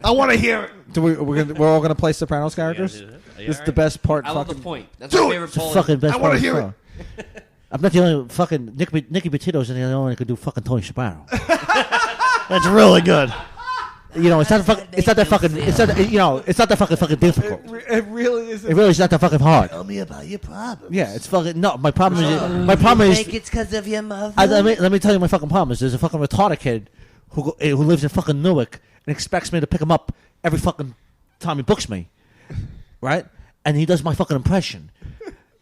I want to hear it. We're all gonna play Sopranos characters. do that. Are you This is alright? the best part. I love the fucking, point. That's Do my it. favorite it's the Polish. fucking best I part. wanna of the hear show. I'm not the only fucking Nicky Petito's and the only one who can do fucking Tony Soprano. That's really good. You know, it's not fucking. It's not that fucking. It's not. You know, it's not that fucking difficult. It really is. It really is not that fucking hard. Tell me about your problem. Yeah, it's fucking. No, my problem is. My problem is. it's because of your mother? Let me tell you my fucking problem is. There's a fucking retarded kid who lives in fucking Newark and expects me to pick him up every fucking time he books me, right? And he does my fucking impression.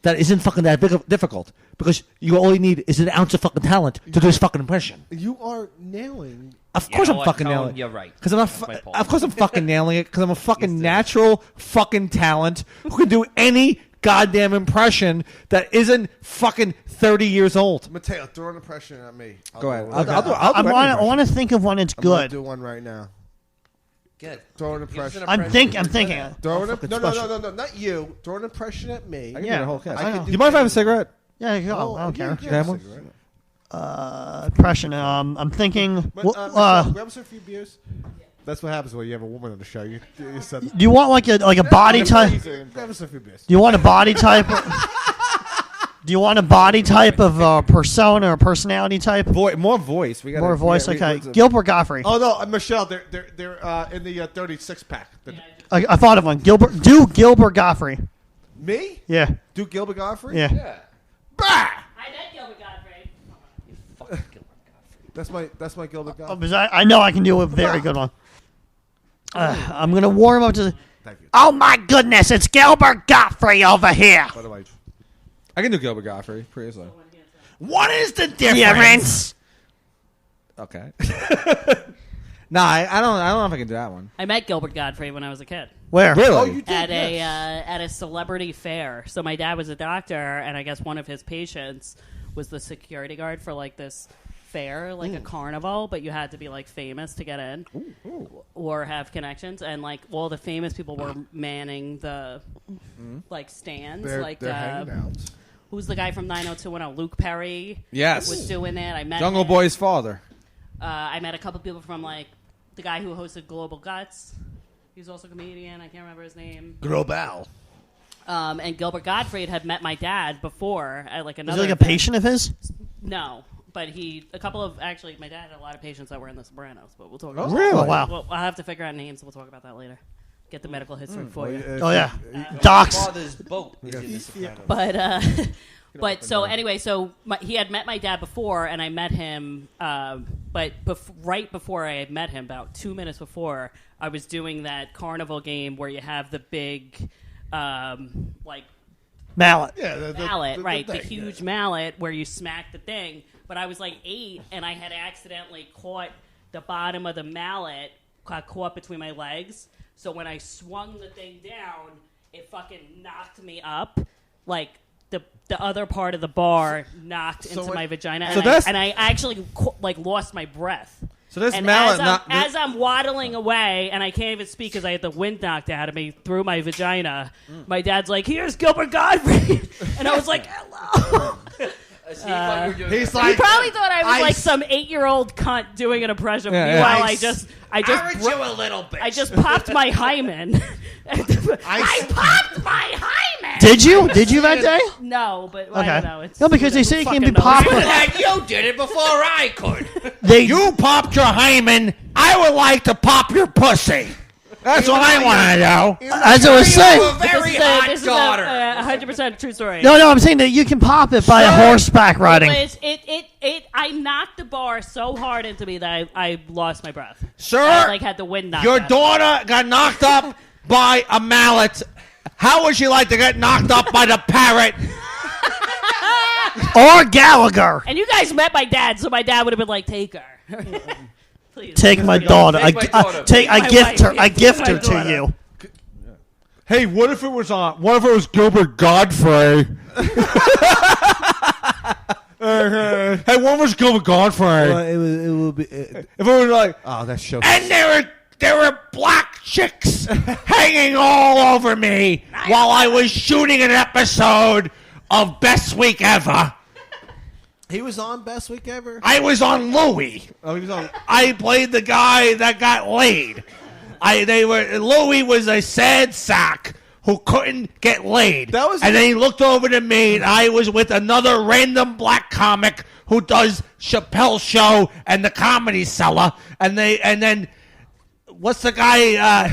That isn't fucking that big of, difficult because all you need is an ounce of fucking talent to do his fucking impression. You are nailing. Of You course know I'm what, fucking Tone? nailing it. You're right. Because I'm not. That's my point. Of course I'm fucking nailing it. Because I'm a fucking natural fucking talent who can do any goddamn impression that isn't fucking 30 years old. Mateo, throw an impression at me. Go ahead. I'll I'll do I every want impression. to think of one that's I'm gonna good. do one right now. Good. Throw an Give us impression. an I'm impression. thinking. Throw an fucking no, special. not you. Throw an impression at me. I can Yeah, do the whole cast. I know. Do you mind if I have a cigarette? Yeah, go. Oh, I don't care. yeah, Can I have one? cigarette. Impression. I'm thinking. But, Well, grab us a few beers. That's what happens when you have a woman on the show. You said do you want like a body type? grab us a few beers. Do you want a body type? Do you want a body type of persona or personality type? More voice. We got More voice. Yeah, Okay, Gilbert Godfrey. Oh no, Michelle, they're in the 36 pack. I thought of one. Gilbert Godfrey. Me? Yeah, Do Gilbert Godfrey? yeah. Yeah. Bah! I met Gilbert Godfrey. You fucking Gilbert Godfrey. That's my Gilbert Oh, Godfrey. because I know I can do a very good one. I'm gonna warm up to. Thank you. Oh my goodness! It's Gilbert Godfrey over here. By the way, I can do Gilbert Godfrey pretty easily. What is the difference? Okay. Nah, I don't know if I can do that one. I met Gilbert Godfrey when I was a kid. Where? Really? oh, you did At a yes. at a celebrity fair. So my dad was a doctor, and I guess one of his patients was the security guard for like this fair, like a carnival. But you had to be like famous to get in, or have connections. And like all the famous people were manning the like stands. They're like hanging out. who's the guy from 90210? Luke Perry. Yes. was doing that. I met Jungle him. Boy's father. I met a couple people from like the guy who hosted Global Guts. He's also a comedian. I can't remember his name. Global. And Gilbert Gottfried had met my dad before at like Is another. he like a event. patient of his? No, but actually, my dad had a lot of patients that were in The Sopranos. But we'll talk about Really? Oh wow. Well, I'll have to figure out names. We'll talk about that later. Get the medical history for you. Oh yeah. Docs. Father's boat is in the Sopranos. But so anyway, he had met my dad before, and I met him. But right before I had met him, about 2 minutes before, I was doing that carnival game where you have the big, like Mallet. Yeah, mallet, right? The thing, huge mallet where you smack the thing. But I was like 8, and I had accidentally caught the bottom of the mallet, got caught between my legs. So when I swung the thing down, it fucking knocked me up, like the other part of the bar knocked into my vagina, So and I actually lost my breath. So this And mallet, as I'm waddling away, and I can't even speak because I had the wind knocked out of me through my vagina, my dad's like, "Here's Gilbert Godfrey," and I was like, "Hello." He's He like, probably thought I was like some 8-year-old cunt doing an impression. Yeah, Meanwhile, yeah. I just Aren't you a little bitch? I just popped my hymen. I popped my hymen. Did you? Did you that day? No, but I don't know. It's No, because they say it can't be fucking popped. knows. Heck, you did it before I could. You popped your hymen. I would like to pop your pussy. That's what I want to know. As I was saying. You have a very hot This is daughter. a 100% true story. No, I'm saying that you can pop it by a horseback riding. I knocked the bar so hard into me that I lost my breath. Sir, I had the wind knocked your out of me. daughter got knocked up by a mallet. How would you like to get knocked up by the parrot? Or Gallagher. And you guys met my dad, so my dad would have been like, "Take her." Please. Take my daughter. Take my daughter. I My gift her. wife. I gift My her to daughter. you. Hey, what if it was Gilbert Godfrey? Hey, what was Gilbert Godfrey? it would be. If it was like, Oh, that show. And there were black chicks hanging all over me while I was shooting an episode of Best Week Ever. He was on Best Week Ever. I was on Louie. Oh, he was on. I played the guy that got laid. Louie was a sad sack who couldn't get laid. That was- and then he looked over to me, and I was with another random black comic who does Chappelle's Show and the Comedy Cellar, and then. What's the guy?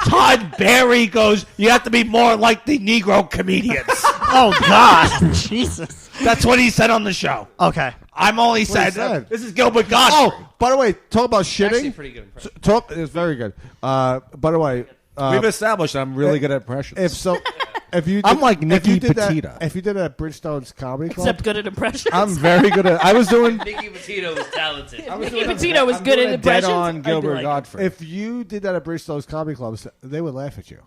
Todd Barry goes, "You have to be more like the Negro comedians." Oh God, Jesus. That's what he said on the show. Okay. I'm only he saying said. this is Gilbert Godfrey. Oh, by the way, talk about Actually, shitting. pretty good impression. Talk is very good. By the way, we've established I'm really good at impressions. if you, I'm like if Nicky you did Petito. That, if you did that at Bridgestone's Comedy Club, Except good at impressions. I'm very good at. I was doing. Nicky Petito was talented. Nicky Petito was good at Dead impressions. on I'd be Gilbert like, Godfrey. if you did that at Bridgestone's Comedy Club, they would laugh at you.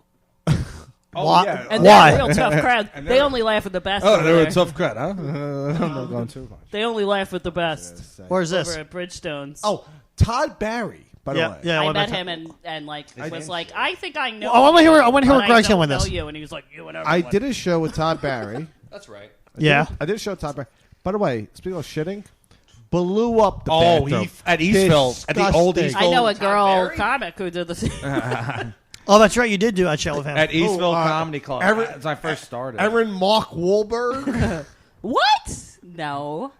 Why? And Why? they're a real tough crowd. They only laugh at the best. Oh, over they were a there. tough cut, huh? I'm not going too much. They only laugh at the best. Where's this? Over at Bridgestone's. Oh, Todd Barry. By the way, Yeah. I what met about- him and like was like, I think I know. I want to hear. I want to hear but what Greg's I saying don't with know this. you, and he was like, you and I everyone. did a show with Todd Barry. That's right. Yeah. I did a show with Todd Barry. By the way, speaking of shitting, blew up the Oh, bathroom. at Eastville, at the old Disgusting. Eastville. I know a Tom girl Barry? comic who did the same. Oh, that's right. You did do that show with him. At Eastville Oh, Comedy Club. Aaron- As I first started. Aaron Mark Wahlberg. What? No.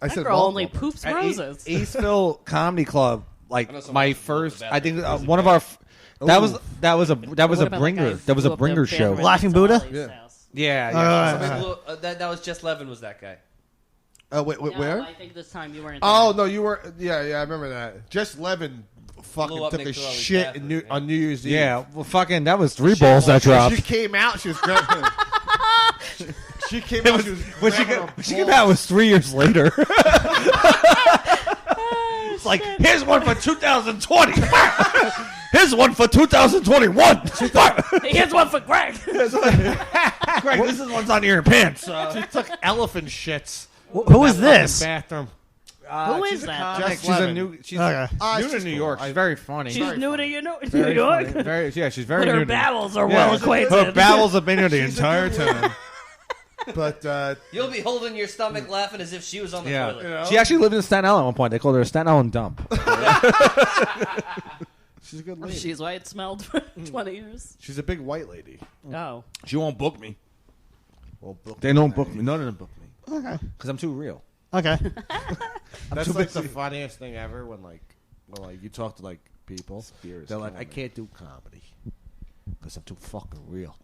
I That said girl Mark only Wahlberg. poops At roses. Eastville Comedy Club, I know like someone my who blew up first. the I think bathroom. one of our. That was Ooh. that was a What about that bringer. guy That was who a blew up bringer the show. bathroom Laughing at Buddha? Dolly's Yeah. house? Yeah. Somebody that was Jess Levin was that guy. Wait, No, where? I think this time you weren't. Oh there. no, you were. Yeah, I remember that. Jess Levin fucking Blew up took a Nick Thorley's shit bathroom, on New Year's Eve. Yeah. Well, fucking. That was 3 balls that dropped. She came out. She was grabbing. she came out. She was When she grabbing her came out, it was 3 years later. It's like, here's one for 2020. Here's one for 2021. Here's one for Greg. Greg, this is one's on your pants. She took elephant shits. Who is in this? the bathroom. Who is she's a that? comic. Jess She's a Levin. new. She's Okay. new She's to New cool. York. She's very funny. She's new to New Very York. funny. Very. Yeah. She's very But new. her to- babbles are Yeah. well acquainted. Her babbles have been here the entire time. But You'll be holding your stomach laughing as if she was on the Yeah. toilet. you know, She actually lived in Staten Island at one point. They called her a Staten Island dump. she's a good lady. She's why it smelled for 20 years. She's a big white lady. Oh. She won't book me. Well, book They don't book me. None of them book me. Okay. Because I'm too real. Okay. That's like the funniest thing ever when you talk to like people. They're like, I can't do comedy because I'm too fucking real.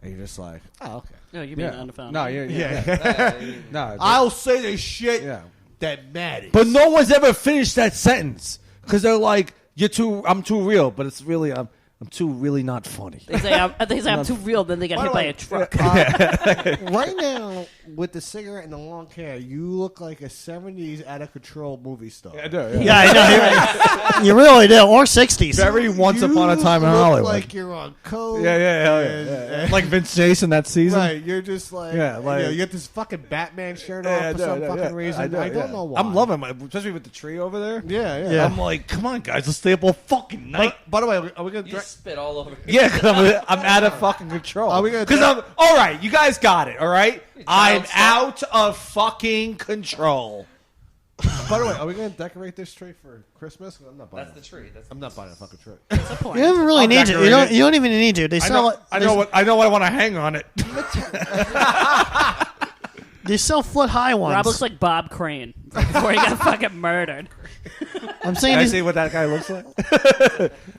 And you're just like, oh, okay. No, you mean on the phone. No, yeah. No, I'll say the shit yeah. that matters. But no one's ever finished that sentence because they're like, I'm too real, but it's really I'm too really not funny. They say I'm too real, then they get hit by a truck. Right now, with the cigarette and the long hair, you look like a 70s out of control movie star. I do. Yeah, I know. You really do. Or 60s. Very Once Upon a Time in look Hollywood. Like you're on coke. Yeah. Like Vince Jason that season. Right, you're just like, you get this fucking Batman shirt on for some fucking reason. I don't know why. I'm loving it, especially with the tree over there. Yeah. I'm like, come on, guys, let's stay up all fucking night. By the way, are we gonna? You spit all over. Yeah, because I'm out of fucking control. Are we gonna Because I'm all right. You guys got it. All right. I'm out of fucking control. By the way, are we gonna decorate this tree for Christmas? I'm not buying. That's the tree. I'm not buying a fucking tree. That's the point. You don't really need to. You don't even need to. They sell. I know what I want to hang on it. They sell foot high ones. Rob looks like Bob Crane before he got fucking murdered. I'm saying. Can I these- see what that guy looks like?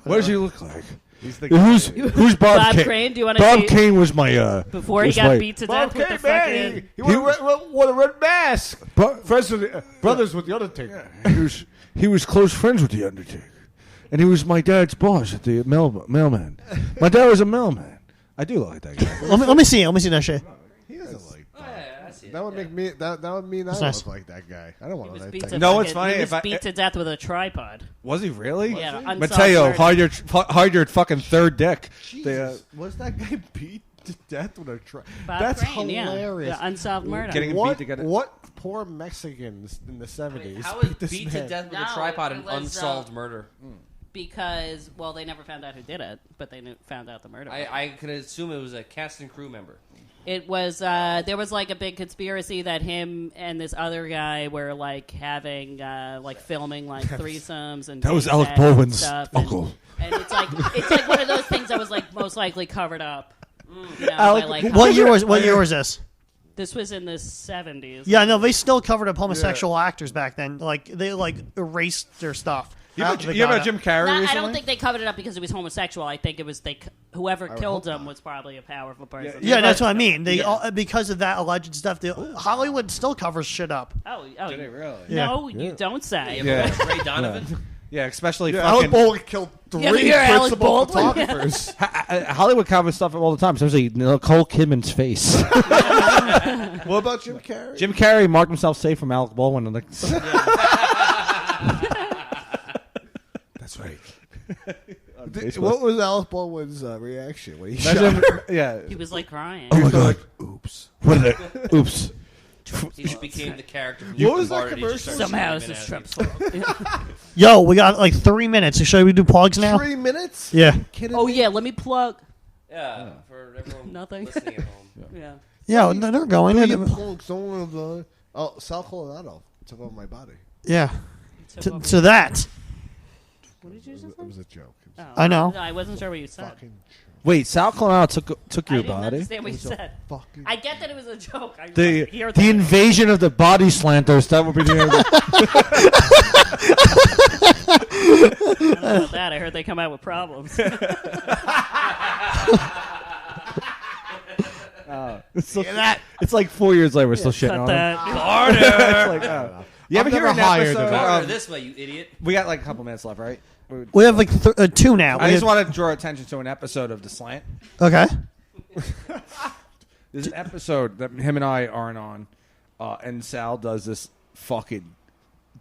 What does he look like? He's the Who's Bob, Bob Kane? Crane, do you want to Bob see Kane was my before he was got my- beat to death with the fucking? He wore a red mask. Friends with brothers with the Undertaker. He was close friends with the Undertaker, and he was my dad's boss at the mailman. My dad was a mailman. I do like that guy. let me see. Let me see that shit. He doesn't like. Oh, yeah, I see it. That would make me. That would mean I nice. look like that guy. I don't want He was to. beat Like to No, fucking- it's funny He if was I- beat to death with a tripod. Was he really? Yeah, unsolved Mateo, murder. hide your fucking third dick. Jesus, was that guy beat to death with a truck? Bob That's Crane, hilarious. Yeah, unsolved murder. Getting- What? beat to get it. What poor Mexicans in the Wait, '70s? how is beat this beat man? to death with No, a tripod it an was, unsolved murder? Because, well, they never found out who did it, but they found out the murder. I can assume it was a cast and crew member. It was, there was like a big conspiracy that him and this other guy were like having, like filming like threesomes and That was tapes Alec and Baldwin's stuff, and- uncle. And it's like one of those things that was like most likely covered up. You know, Alec- by, like, What year was this? This was in the 70s. Yeah, no, they still covered up homosexual actors back then. Like they erased their stuff. You They ever got Jim it. Carrey I recently? don't think they covered it up because he was homosexual. I think it was whoever killed him was probably a powerful person. Yeah, that's what I mean. They all, because of that alleged stuff. Hollywood still covers shit up. Oh, Did they really? no, you don't say. Yeah. Ray Donovan? Yeah, especially Alec fucking Baldwin killed You ever three hear Alec principal Baldwin? photographers. Hollywood covers stuff all the time, especially Nicole Kidman's face. What about Jim Carrey? Jim Carrey marked himself safe from Alec Baldwin. And That's right. What was Alec Baldwin's reaction when he shot? yeah. He was like crying. Oh my god. Oops. What is it? Oops. He just became the character from What was that Bart, and he just commercial? started Somehow screaming this is at Trump's me. fault. Yo, we got like 3 minutes. Should we do plugs now? 3 minutes? Yeah. Kidding Oh me? yeah, let me plug. Yeah, for everyone Nothing. listening at home. Yeah. Yeah, no, they're going. What are you punks? Someone of the South Colorado took over my body. Yeah. Took over- To that. What did you just say? It was a joke. Oh. I know. No, I wasn't sure what you said. Fucking Wait, South Colorado took I your didn't body? understand what you said. fucking. I get that it was a joke. I The hear the invasion of the body slanters. That would be the end of I don't know about that. I heard they come out with problems. It's like 4 years later, we're still shitting Cut on that. him. It's like, you ever I've hear never an hired episode? the guy. Order this way, you idiot. We got like a couple minutes left, right? We have like 2 now. I We just have- want to draw attention to an episode of The Slant. okay. There's an episode that him and I aren't on, and Sal does this fucking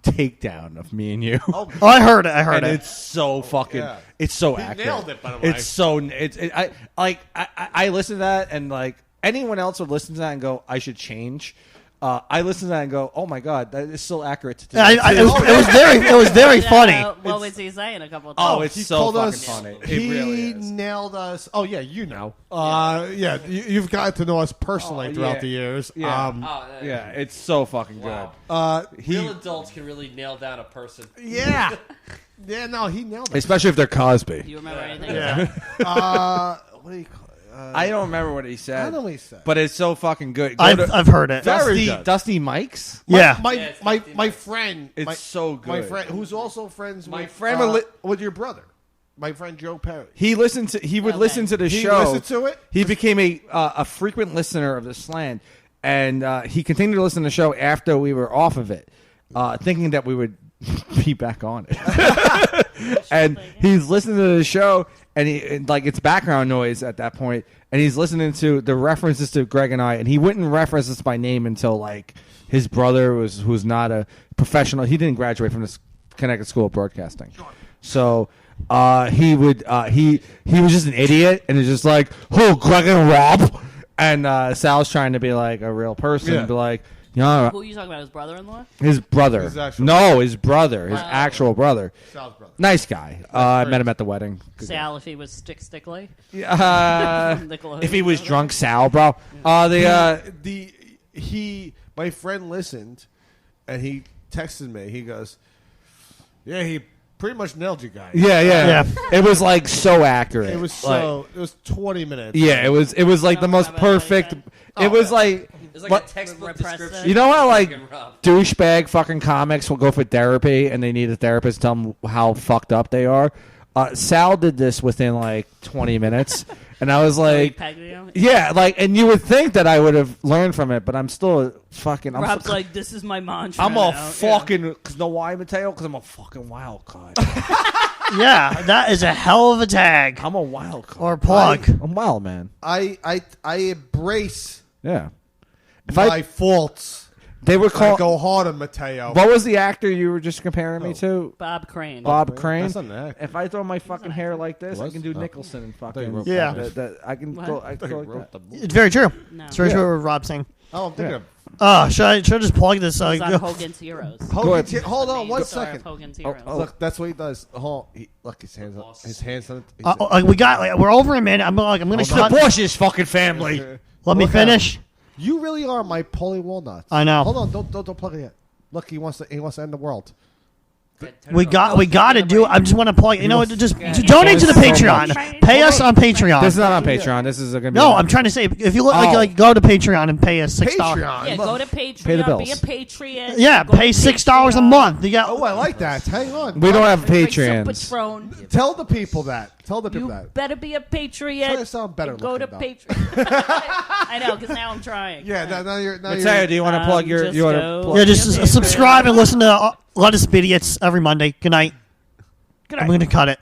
takedown of me and you. Oh, I heard it. I heard and it. it's so fucking, Yeah. it's so He accurate. nailed it, by the way. It's so, I listen to that and like anyone else would listen to that and go, I should change. I listen to that and go, oh my god, that is still accurate to today. It was very funny. What was he saying a couple of times? Oh, it's He so told fucking us funny. It he really is. nailed us. Oh yeah, you know. Yeah, you've gotten to know us personally Oh, throughout yeah. the years. Yeah. Yeah, It's so fucking Wow. he. Real adults can really nail down a person. Yeah, yeah. No, he nailed good, it. especially if they're Cosby. Do you remember anything? Yeah. What do you call? I don't remember what he I said, don't know what he said. but it's so fucking good. Go I've to heard it. Very good. Dusty Mikes. Yeah. My Yeah, it's my not my the- friend. It's my, so good. My friend, who's also friends My with friend with your brother. My friend Joe Perry. He listened to. He would Okay. listen to the He show. listened to it? He became a frequent listener of the Slant, and he continued to listen to the show after we were off of it, thinking that we would be back on it. And he's listening to the show, and like it's background noise at that point, and he's listening to the references to Greg and I, and he wouldn't reference us by name until like his brother who's not a professional. He didn't graduate from the Connecticut School of Broadcasting, so. He was just an idiot, and it's just like, oh, Greg and Rob, and Sal's trying to be like a real person, and be like, you know, Who are you talking about? His brother-in-law? his brother. His actual His brother, his actual brother. Sal's brother. Nice guy. I met him at the wedding. Good guy. Sal, if he was stickly. If he was drunk, Sal, bro. My friend listened, and he texted me. He goes, "Yeah, he pretty much nailed you guys." Yeah. It was like so accurate. It was like, it was 20 minutes. Yeah, it was like the Don't most remember what he perfect. said. It was like. It's like What- a textbook Repressed description. You know how like Fucking rough. douchebag fucking comics will go for therapy and they need a therapist to tell them how fucked up they are? Sal did this within like 20 minutes, and I was like, yeah, like, and you would think that I would have learned from it, but I'm still fucking. Rob's like, this is my mantra. I'm a now." fucking. Cause know why, Mateo? Because I'm a fucking wild card. Yeah, that is a hell of a tag I'm a wild card. or plug. I'm wild, man. I embrace Yeah. If my faults. they were I called. go hard on Mateo. What was the actor you were just comparing me to? Bob Crane. Bob Crane. That's not an actor. If I throw my fucking hair like this, I Was? can do Oh. Nicholson and I thought fucking. you wrote Yeah. I can What? go. I can go like that. It's very true. No. It's very true what Rob's saying. Oh, I'm thinking Should I just plug this? He's on Hogan's Heroes. of Go Hogan's ahead. Hold The on main one star of second. Hogan's Heroes. Look, that's what he does. Look, his hands on it. we got. Like, we're over a minute. I'm gonna cut. Bush's fucking family. Let me Look finish. You really are my Polly Walnuts. I know. Hold on, don't plug it yet. Look, he wants to end the world. We got to do. I just want to plug. You know, just Yeah. donate to the So Patreon. much. Pay us on Patreon. This is not on Patreon. This is gonna be. No, I'm trying to say if you look Oh. like go to Patreon and pay us $6. Patreon. Yeah, Look. go to Patreon. Pay the bills. Be a patriot. Yeah, Go to pay $6 a Patreon. month. You got. Oh, I like that. Hang on. We don't have Drink some Patreons. Patron. Tell the people that. Tell the people You that. better be a patriot. Try to sound better Go to looking, Patreon. I know, because now I'm trying. Yeah, now you're. Mateo, do you want to plug your? just You want go- to? Plug Yeah, just subscribe and listen to Let Us Idiots every Monday. Good night. I'm going to cut it.